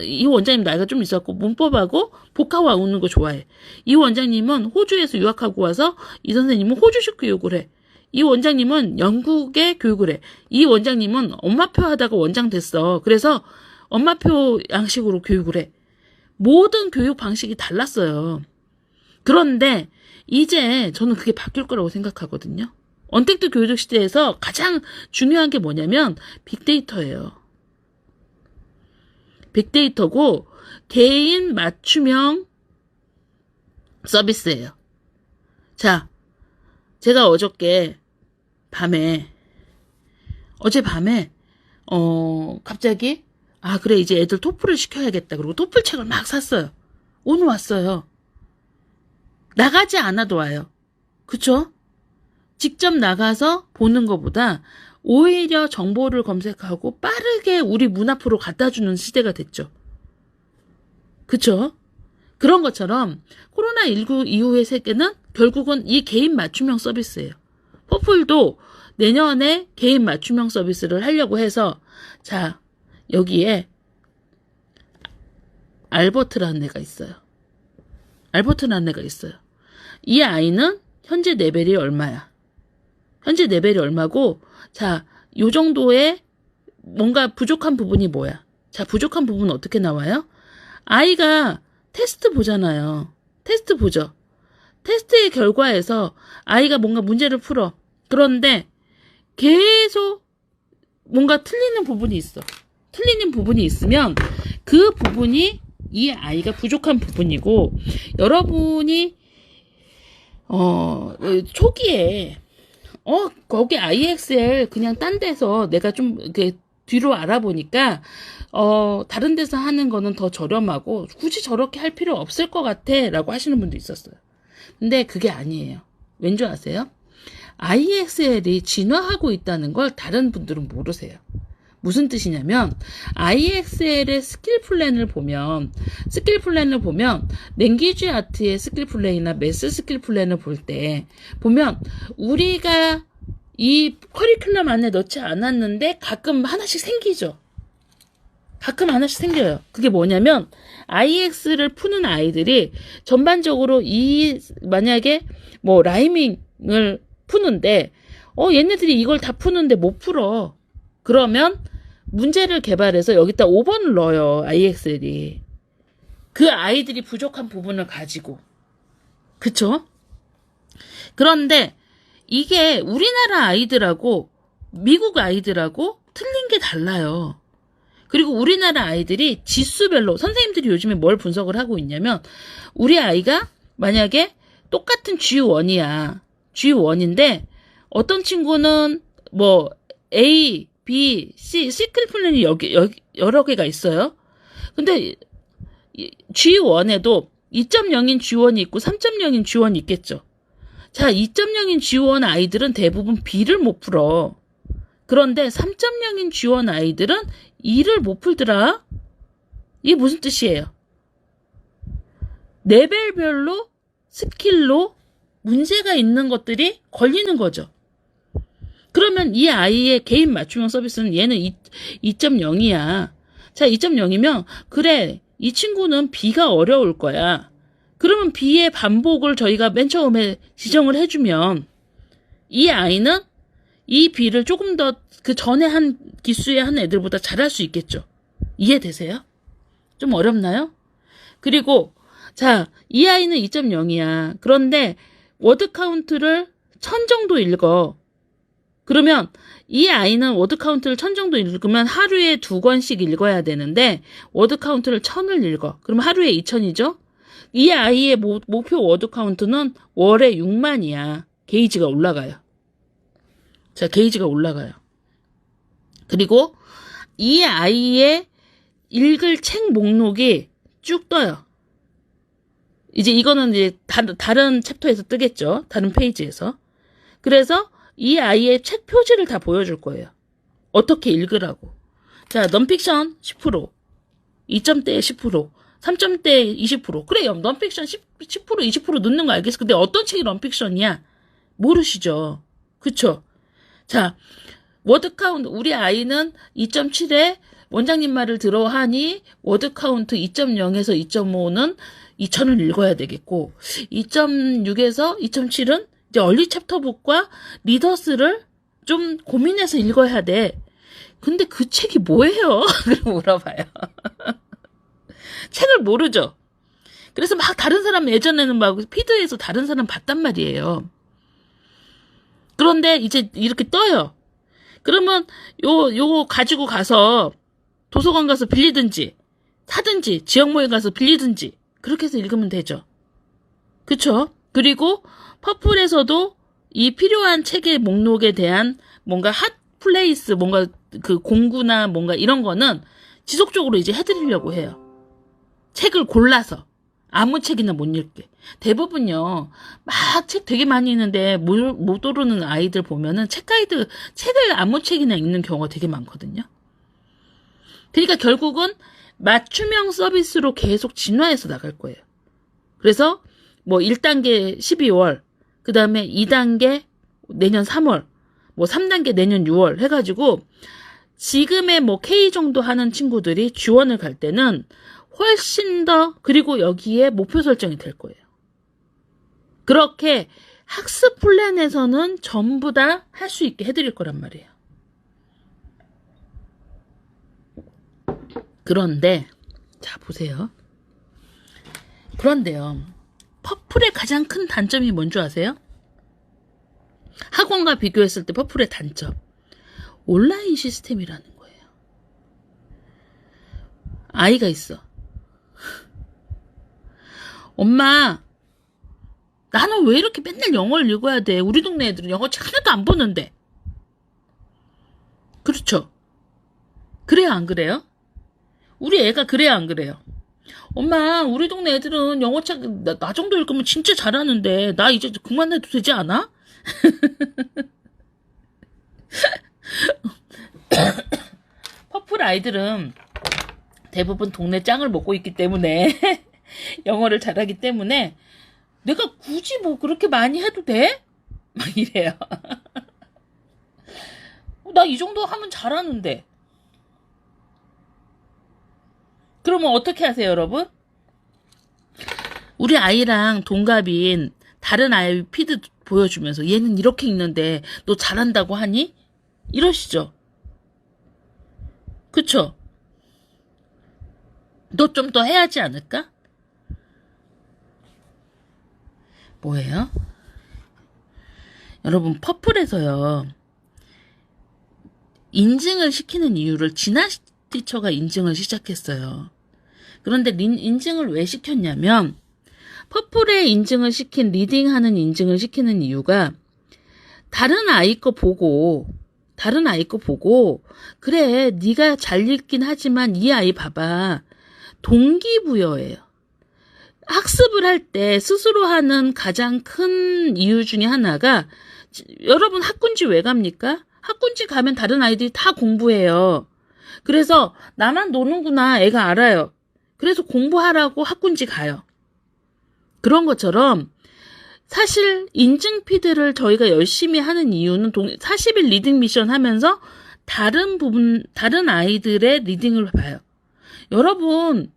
이 원장님 나이가 좀 있었고 문법하고 복화와 우는 거 좋아해. 이 원장님은 호주에서 유학하고 와서 이 선생님은 호주식 교육을 해. 이 원장님은 영국에 교육을 해. 이 원장님은 엄마표 하다가 원장 됐어. 그래서 엄마표 양식으로 교육을 해. 모든 교육 방식이 달랐어요. 그런데 이제 저는 그게 바뀔 거라고 생각하거든요. 언택트 교육 시대에서 가장 중요한 게 뭐냐면 빅데이터예요. 빅데이터고 개인 맞춤형 서비스예요. 자, 제가 어저밤에 갑자기 그래 이제 애들 토플을 시켜야겠다. 그리고 토플 책을 막 샀어요. 오늘 왔어요. 나가지 않아도 와요. 그쵸? 직접 나가서 보는 것보다 오히려 정보를 검색하고 빠르게 우리 문 앞으로 갖다 주는 시대가 됐죠. 그쵸? 그런 것처럼 코로나19 이후의 세계는 결국은 이 개인 맞춤형 서비스예요. 퍼플도 내년에 개인 맞춤형 서비스를 하려고 해서 자 여기에 알버트라는 애가 있어요. 이 아이는 현재 레벨이 얼마야? 현재 레벨이 얼마고 자, 요 정도의 뭔가 부족한 부분이 뭐야? 자, 부족한 부분은 어떻게 나와요? 아이가 테스트 보잖아요. 테스트 보죠. 테스트의 결과에서 아이가 뭔가 문제를 풀어. 그런데 계속 뭔가 틀리는 부분이 있어. 틀리는 부분이 있으면 그 부분이 이 아이가 부족한 부분이고 여러분이 초기에 거기 IXL 그냥 딴 데서 내가 좀 이렇게 뒤로 알아보니까 다른 데서 하는 거는 더 저렴하고 굳이 저렇게 할 필요 없을 것 같아 라고 하시는 분도 있었어요. 근데 그게 아니에요. 왠지 아세요? IXL이 진화하고 있다는 걸 다른 분들은 모르세요. 무슨 뜻이냐면 IXL의 스킬 플랜을 보면 랭귀지 아트의 스킬 플랜이나 매스 스킬 플랜을 볼 때 보면 우리가 이 커리큘럼 안에 넣지 않았는데 가끔 하나씩 생기죠. 가끔 하나씩 생겨요. 그게 뭐냐면 IX를 푸는 아이들이 전반적으로 만약에 뭐 라이밍을 푸는데 얘네들이 이걸 다 푸는데 못 풀어. 그러면 문제를 개발해서 여기다 5번을 넣어요. IXL이. 그 아이들이 부족한 부분을 가지고. 그쵸? 그런데 이게 우리나라 아이들하고 미국 아이들하고 틀린 게 달라요. 그리고 우리나라 아이들이 지수별로 선생님들이 요즘에 뭘 분석을 하고 있냐면 우리 아이가 만약에 똑같은 G1이야. G1인데 어떤 친구는 뭐 A, B, C, 스킬 플랜이 여러 개가 있어요. 근데 G1에도 2.0인 G1이 있고 3.0인 G1이 있겠죠. 자, 2.0인 G1 아이들은 대부분 B를 못 풀어. 그런데 3.0인 G1 아이들은 E를 못 풀더라. 이게 무슨 뜻이에요? 레벨별로 스킬로 문제가 있는 것들이 걸리는 거죠. 그러면 이 아이의 개인 맞춤형 서비스는 얘는 2.0이야. 자, 2.0이면 그래, 이 친구는 B가 어려울 거야. 그러면 B의 반복을 저희가 맨 처음에 지정을 해주면 이 아이는 이 B를 조금 더 그 전에 한 기수의 한 애들보다 잘할 수 있겠죠. 이해되세요? 좀 어렵나요? 그리고 자, 이 아이는 2.0이야. 그런데 워드 카운트를 1000 정도 읽어. 그러면 이 아이는 워드 카운트를 1000 정도 읽으면 하루에 2권씩 읽어야 되는데 워드 카운트를 1000을 읽어. 그러면 하루에 2000이죠? 이 아이의 목표 워드 카운트는 월에 6만이야. 게이지가 올라가요. 자, 게이지가 올라가요. 그리고 이 아이의 읽을 책 목록이 쭉 떠요. 이제 이거는 이제 다른 챕터에서 뜨겠죠. 다른 페이지에서. 그래서 이 아이의 책 표지를 다 보여줄 거예요. 어떻게 읽으라고. 자, 넌픽션 10%, 2점대에 10%, 3점대에 20%. 그래요. 넌픽션 10%, 20% 넣는 거 알겠어. 근데 어떤 책이 넌픽션이야? 모르시죠. 그쵸? 자, 워드 카운트, 우리 아이는 2.7에 원장님 말을 들어 하니 워드 카운트 2.0에서 2.5는 2000을 읽어야 되겠고 2.6에서 2.7은 이제 얼리 챕터북과 리더스를 좀 고민해서 읽어야 돼. 근데 그 책이 뭐예요? 그럼 물어봐요. 책을 모르죠. 그래서 막 다른 사람 예전에는 막 피드에서 다른 사람 봤단 말이에요. 그런데 이제 이렇게 떠요. 그러면 요거 가지고 가서 도서관 가서 빌리든지 사든지 지역모임 가서 빌리든지 그렇게 해서 읽으면 되죠. 그쵸? 그리고 퍼플에서도 이 필요한 책의 목록에 대한 뭔가 핫 플레이스, 뭔가 그 공구나 뭔가 이런 거는 지속적으로 이제 해드리려고 해요. 책을 골라서. 아무 책이나 못 읽게. 대부분요, 막 책 되게 많이 읽는데 못 오르는 아이들 보면은 책 가이드, 책을 아무 책이나 읽는 경우가 되게 많거든요. 그러니까 결국은 맞춤형 서비스로 계속 진화해서 나갈 거예요. 그래서 뭐 1단계 12월, 그 다음에 2단계 내년 3월, 뭐 3단계 내년 6월 해가지고 지금의 뭐 K 정도 하는 친구들이 지원을 갈 때는 훨씬 더, 그리고 여기에 목표 설정이 될 거예요. 그렇게 학습 플랜에서는 전부 다 할 수 있게 해드릴 거란 말이에요. 그런데 자 보세요. 그런데요. 퍼플의 가장 큰 단점이 뭔지 아세요? 학원과 비교했을 때 퍼플의 단점. 온라인 시스템이라는 거예요. 아이가 있어. 엄마, 나는 왜 이렇게 맨날 영어를 읽어야 돼? 우리 동네 애들은 영어 책 하나도 안 보는데. 그렇죠? 그래요, 안 그래요? 우리 애가 그래요, 안 그래요? 엄마, 우리 동네 애들은 영어 책 나 정도 읽으면 진짜 잘하는데 나 이제 그만해도 되지 않아? 퍼플 아이들은 대부분 동네 짱을 먹고 있기 때문에 영어를 잘하기 때문에 내가 굳이 뭐 그렇게 많이 해도 돼? 막 이래요. 나 이 정도 하면 잘하는데. 그러면 어떻게 하세요, 여러분? 우리 아이랑 동갑인 다른 아이 피드 보여주면서 얘는 이렇게 읽는데 너 잘한다고 하니? 이러시죠? 그쵸? 너 좀 더 해야지 않을까? 뭐예요? 여러분, 퍼플에서요. 인증을 시키는 이유를 진아 티처가 인증을 시작했어요. 그런데 인증을 왜 시켰냐면 퍼플에 인증을 시킨 리딩하는 인증을 시키는 이유가 다른 아이 거 보고 그래 네가 잘 읽긴 하지만 이 아이 봐봐. 동기부여예요. 학습을 할 때 스스로 하는 가장 큰 이유 중에 하나가 여러분 학군지 왜 갑니까? 학군지 가면 다른 아이들이 다 공부해요. 그래서 나만 노는구나 애가 알아요. 그래서 공부하라고 학군지 가요. 그런 것처럼 사실 인증 피드를 저희가 열심히 하는 이유는 40일 리딩 미션 하면서 다른 아이들의 리딩을 봐요. 여러분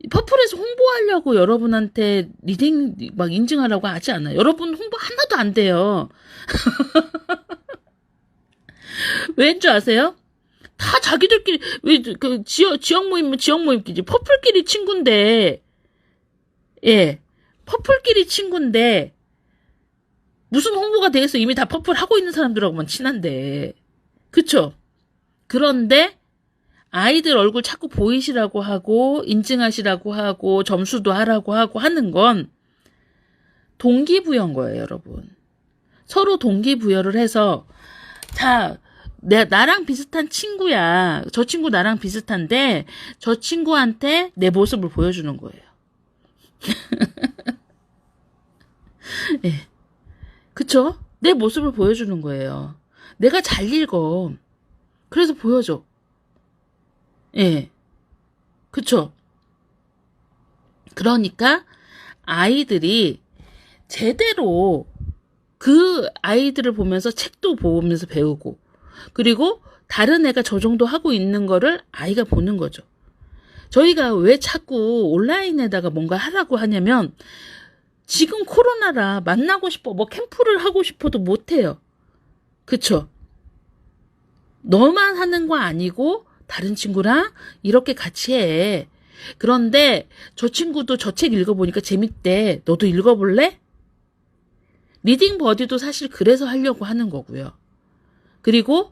퍼플에서 홍보하려고 여러분한테 리딩 막 인증하라고 하지 않아요. 여러분 홍보 하나도 안 돼요. 왠 줄 아세요? 다 자기들끼리 왜 그 지역 모임끼리 퍼플끼리 친구인데 예 퍼플끼리 친구인데 무슨 홍보가 되겠어. 이미 다 퍼플 하고 있는 사람들하고만 친한데. 그쵸? 그런데 아이들 얼굴 자꾸 보이시라고 하고 인증하시라고 하고 점수도 하라고 하고 하는 건 동기부여인 거예요, 여러분. 서로 동기부여를 해서 자, 나랑 비슷한 친구야. 저 친구 나랑 비슷한데 저 친구한테 내 모습을 보여주는 거예요. 예. 그쵸? 내 모습을 보여주는 거예요. 내가 잘 읽어. 그래서 보여줘. 예. 그쵸? 그러니까 아이들이 제대로 그 아이들을 보면서 책도 보면서 배우고 그리고 다른 애가 저 정도 하고 있는 거를 아이가 보는 거죠. 저희가 왜 자꾸 온라인에다가 뭔가 하라고 하냐면 지금 코로나라 만나고 싶어 뭐 캠프를 하고 싶어도 못해요. 그쵸? 너만 하는 거 아니고 다른 친구랑 이렇게 같이 해. 그런데 저 친구도 저 책 읽어보니까 재밌대. 너도 읽어볼래? 리딩 버디도 사실 그래서 하려고 하는 거고요. 그리고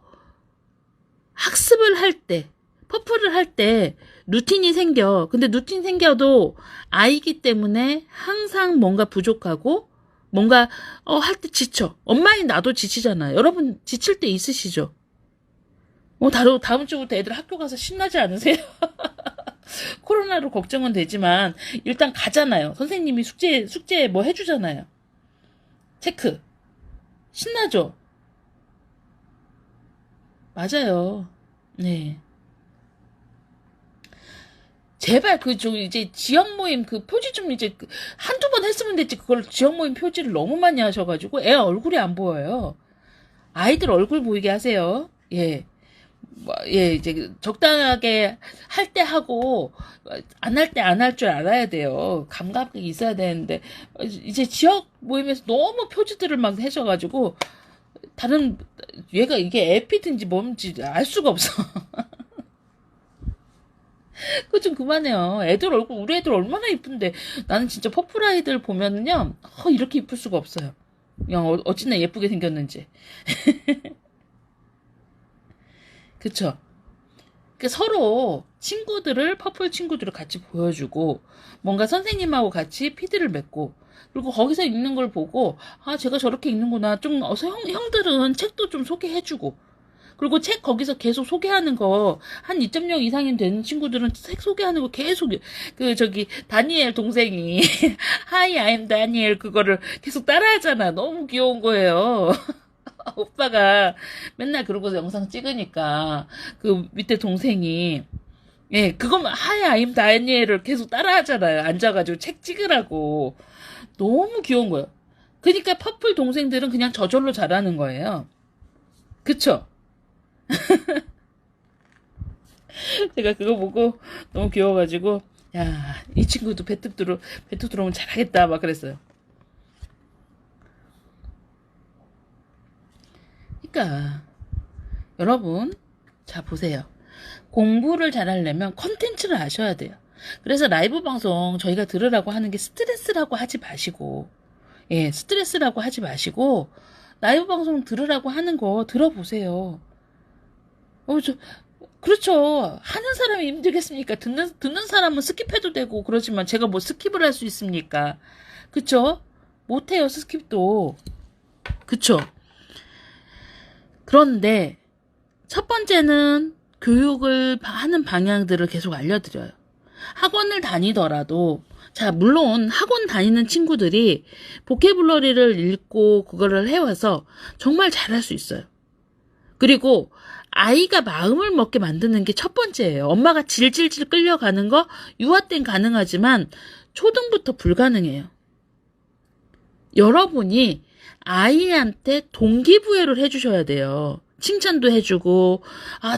학습을 할 때, 퍼플을 할 때 루틴이 생겨. 근데 루틴 생겨도 아이기 때문에 항상 뭔가 부족하고 뭔가 할 때 지쳐. 엄마인 나도 지치잖아요. 여러분 지칠 때 있으시죠? 다음 주부터 애들 학교 가서 신나지 않으세요? 코로나로 걱정은 되지만 일단 가잖아요. 선생님이 숙제 뭐 해주잖아요. 체크. 신나죠? 맞아요. 네. 제발 이제 지역 모임 그 표지 좀 이제 한두 번 했으면 됐지. 그걸 지역 모임 표지를 너무 많이 하셔가지고 애 얼굴이 안 보여요. 아이들 얼굴 보이게 하세요. 예. 예, 이제 적당하게 할 때 하고 안 할 때 안 할 줄 알아야 돼요. 감각이 있어야 되는데 이제 지역 모임에서 너무 표지들을 막 해줘가지고 다른 얘가 이게 에피든지 뭔지 알 수가 없어. 그거 좀 그만해요. 우리 애들 얼마나 이쁜데 나는 진짜 퍼플 아이들 보면은요 이렇게 이쁠 수가 없어요. 그냥 어찌나 예쁘게 생겼는지. 그쵸? 그러니까 서로 퍼플 친구들을 같이 보여주고, 뭔가 선생님하고 같이 피드를 맺고, 그리고 거기서 읽는 걸 보고, 제가 저렇게 읽는구나. 형들은 책도 좀 소개해주고, 그리고 책 거기서 계속 소개하는 거, 한 2.0 이상이 되는 친구들은 책 소개하는 거 계속, 다니엘 동생이, Hi, I'm Daniel, 그거를 계속 따라하잖아. 너무 귀여운 거예요. 오빠가 맨날 그러고서 영상 찍으니까 그 밑에 동생이 그거만 하야 아임 다니엘을 계속 따라하잖아요. 앉아가지고 책 찍으라고. 너무 귀여운 거예요. 그러니까 퍼플 동생들은 그냥 저절로 잘하는 거예요. 그쵸? 제가 그거 보고 너무 귀여워가지고 야, 이 친구도 배특 들어오면 잘하겠다 막 그랬어요. 그러니까 여러분 자 보세요. 공부를 잘하려면 컨텐츠를 아셔야 돼요. 그래서 라이브 방송 저희가 들으라고 하는 게 스트레스라고 하지 마시고 스트레스라고 하지 마시고 라이브 방송 들으라고 하는 거 들어보세요. 그렇죠. 하는 사람이 힘들겠습니까? 듣는 사람은 스킵해도 되고 그러지만 제가 뭐 스킵을 할 수 있습니까? 그쵸? 못해요 스킵도. 그쵸? 그런데 첫 번째는 교육을 하는 방향들을 계속 알려드려요. 학원을 다니더라도 물론 학원 다니는 친구들이 보케블러리를 읽고 그거를 해와서 정말 잘할 수 있어요. 그리고 아이가 마음을 먹게 만드는 게 첫 번째예요. 엄마가 질질질 끌려가는 거 유아 땐 가능하지만 초등부터 불가능해요. 여러분이 아이한테 동기부여를 해주셔야 돼요. 칭찬도 해주고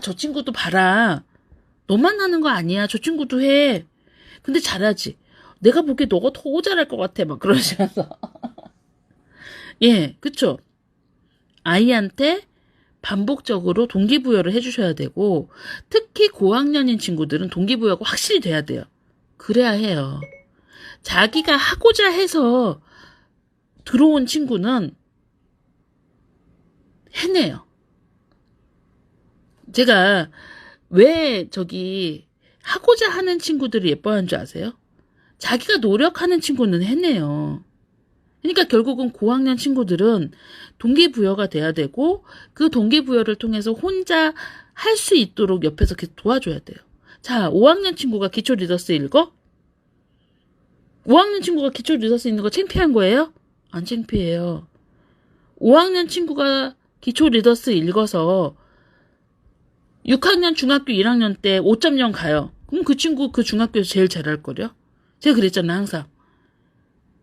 저 친구도 봐라. 너만 하는 거 아니야. 저 친구도 해. 근데 잘하지. 내가 보기에 너가 더 잘할 것 같아. 막 그러시면서. 그쵸? 아이한테 반복적으로 동기부여를 해주셔야 되고 특히 고학년인 친구들은 동기부여가 확실히 돼야 돼요. 그래야 해요. 자기가 하고자 해서 들어온 친구는 해내요. 제가 왜 하고자 하는 친구들을 예뻐하는 줄 아세요? 자기가 노력하는 친구는 해내요. 그러니까 결국은 고학년 친구들은 동기부여가 돼야 되고 그 동기부여를 통해서 혼자 할 수 있도록 옆에서 계속 도와줘야 돼요. 자, 5학년 친구가 기초 리더스 읽어? 5학년 친구가 기초 리더스 읽는 거 창피한 거예요? 안 창피해요. 5학년 친구가 기초 리더스 읽어서 6학년 중학교 1학년 때 5.0 가요. 그럼 그 친구 그 중학교에서 제일 잘할걸요? 제가 그랬잖아요, 항상.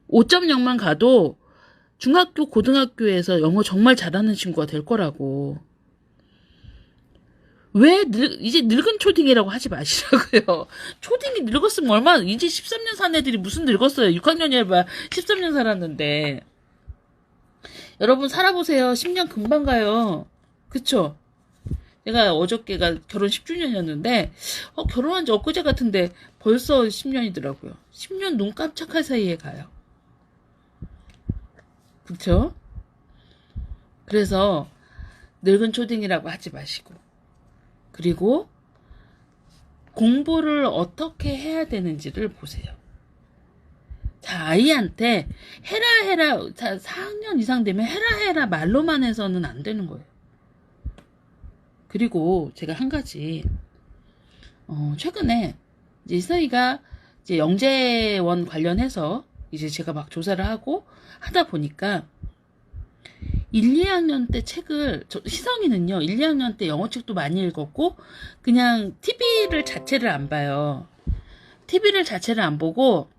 5.0만 가도 중학교, 고등학교에서 영어 정말 잘하는 친구가 될 거라고. 왜 이제 늙은 초딩이라고 하지 마시라고요. 초딩이 늙었으면 얼마나, 이제 13년 산 애들이 무슨 늙었어요. 6학년이 해봐 13년 살았는데. 여러분 살아보세요. 10년 금방 가요. 그쵸? 내가 어저께가 결혼 10주년이었는데 결혼한 지 엊그제 같은데 벌써 10년이더라고요. 10년 눈 깜짝할 사이에 가요. 그쵸? 그래서 늙은 초딩이라고 하지 마시고, 그리고 공부를 어떻게 해야 되는지를 보세요. 자, 아이한테 해라 4학년 이상 되면 해라 말로만 해서는 안 되는 거예요. 그리고 제가 한 가지 최근에 이제 희성이가 이제 영재원 관련해서 이제 제가 막 조사를 하고 하다 보니까 1, 2학년 때 책을, 희성이는요 1, 2학년 때 영어책도 많이 읽었고 그냥 TV를 자체를 안 봐요. TV를 자체를 안 보고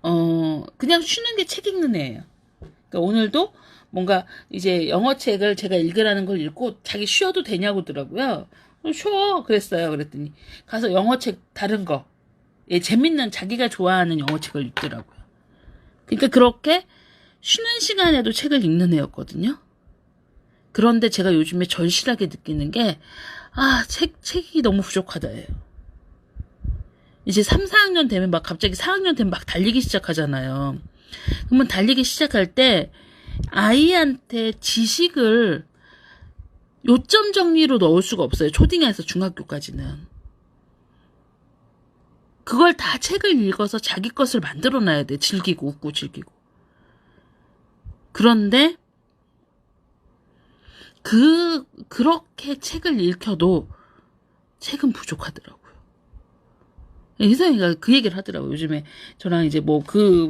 그냥 쉬는 게 책 읽는 애예요. 그러니까 오늘도 뭔가 이제 영어책을 제가 읽으라는 걸 읽고 자기 쉬어도 되냐고 하더라고요. 쉬어 그랬어요. 그랬더니 가서 영어책 다른 거, 재밌는 자기가 좋아하는 영어책을 읽더라고요. 그러니까 그렇게 쉬는 시간에도 책을 읽는 애였거든요. 그런데 제가 요즘에 절실하게 느끼는 게 책이 너무 부족하다예요. 이제 3, 4학년 되면 막 갑자기 4학년 되면 막 달리기 시작하잖아요. 그러면 달리기 시작할 때 아이한테 지식을 요점 정리로 넣을 수가 없어요. 초딩에서 중학교까지는. 그걸 다 책을 읽어서 자기 것을 만들어놔야 돼. 즐기고 웃고 즐기고. 그런데 그렇게 책을 읽혀도 책은 부족하더라고요. 희성이가 그 얘기를 하더라고요. 요즘에 저랑 이제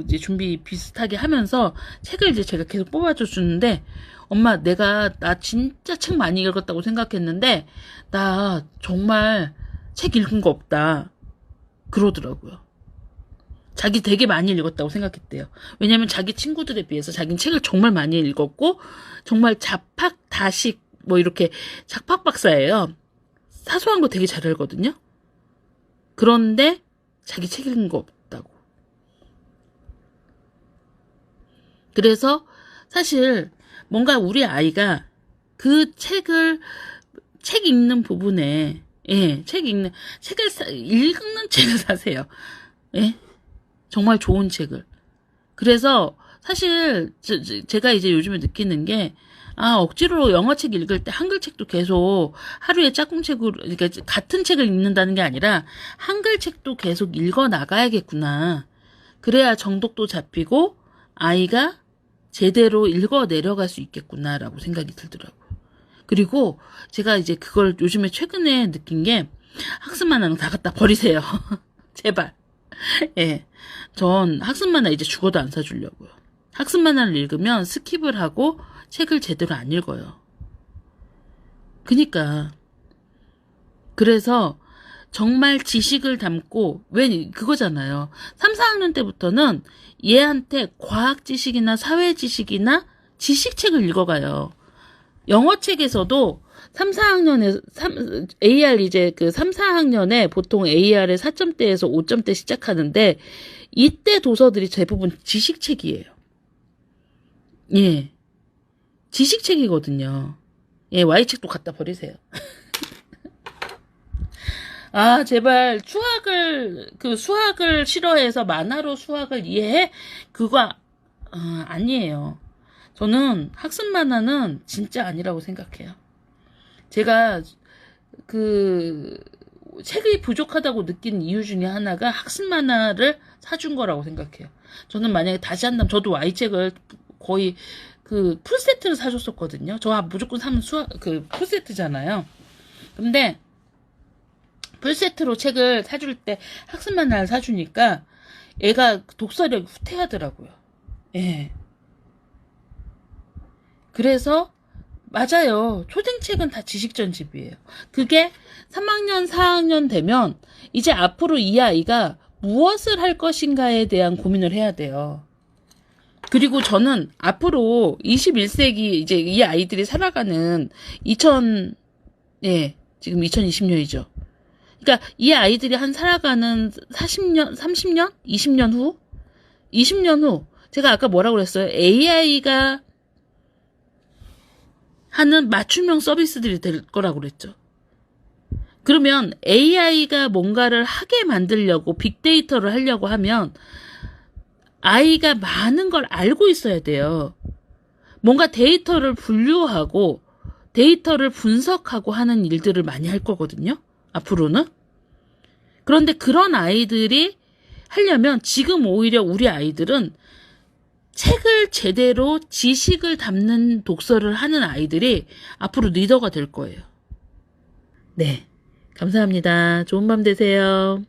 이제 준비 비슷하게 하면서 책을 이제 제가 계속 뽑아줘 주는데, 엄마, 나 진짜 책 많이 읽었다고 생각했는데, 나 정말 책 읽은 거 없다. 그러더라고요. 자기 되게 많이 읽었다고 생각했대요. 왜냐면 자기 친구들에 비해서 자기는 책을 정말 많이 읽었고, 정말 다식, 이렇게 작팍 박사예요. 사소한 거 되게 잘 알거든요. 그런데 자기 책 읽은 거 없다고. 그래서 사실 뭔가 우리 아이가 그 책 읽는 부분에, 읽는 책을 사세요. 정말 좋은 책을. 그래서 사실 제가 이제 요즘에 느끼는 게, 억지로 영어책 읽을 때 한글책도 계속 하루에 짝꿍책으로, 그러니까 같은 책을 읽는다는 게 아니라 한글책도 계속 읽어 나가야겠구나. 그래야 정독도 잡히고 아이가 제대로 읽어 내려갈 수 있겠구나라고 생각이 들더라고요. 그리고 제가 이제 그걸 요즘에 최근에 느낀 게, 학습 만화는 다 갖다 버리세요. 제발. 전 학습 만화 이제 죽어도 안 사주려고요. 학습 만화를 읽으면 스킵을 하고 책을 제대로 안 읽어요. 그래서 정말 지식을 담고, 그거잖아요. 3, 4학년 때부터는 얘한테 과학 지식이나 사회 지식이나 지식책을 읽어가요. 영어책에서도 3, 4학년에, AR 이제 3, 4학년에 보통 AR의 4점대에서 5점대 시작하는데, 이때 도서들이 대부분 지식책이에요. 지식책이거든요. Y책도 갖다 버리세요. 제발 수학을 싫어해서 만화로 수학을 이해해? 그거 아니에요. 저는 학습 만화는 진짜 아니라고 생각해요. 제가 책이 부족하다고 느낀 이유 중에 하나가 학습 만화를 사준 거라고 생각해요. 저는 만약에 다시 한다면 저도 Y책을 거의 풀세트를 사줬었거든요. 저 무조건 사면 풀세트잖아요. 근데 풀세트로 책을 사줄 때 학습 만화를 사주니까 애가 독서력이 후퇴하더라고요. 예. 그래서 맞아요. 초딩책은 다 지식 전집이에요. 그게 3학년, 4학년 되면 이제 앞으로 이 아이가 무엇을 할 것인가에 대한 고민을 해야 돼요. 그리고 저는 앞으로 21세기 이제 이 아이들이 살아가는 지금 2020년이죠. 그러니까 이 아이들이 살아가는 40년, 30년, 20년 후? 20년 후 제가 아까 뭐라고 그랬어요? AI가 하는 맞춤형 서비스들이 될 거라고 그랬죠. 그러면 AI가 뭔가를 하게 만들려고 빅데이터를 하려고 하면 아이가 많은 걸 알고 있어야 돼요. 뭔가 데이터를 분류하고 데이터를 분석하고 하는 일들을 많이 할 거거든요. 앞으로는. 그런데 그런 아이들이 하려면 지금 오히려 우리 아이들은 책을 제대로 지식을 담는 독서를 하는 아이들이 앞으로 리더가 될 거예요. 네. 감사합니다. 좋은 밤 되세요.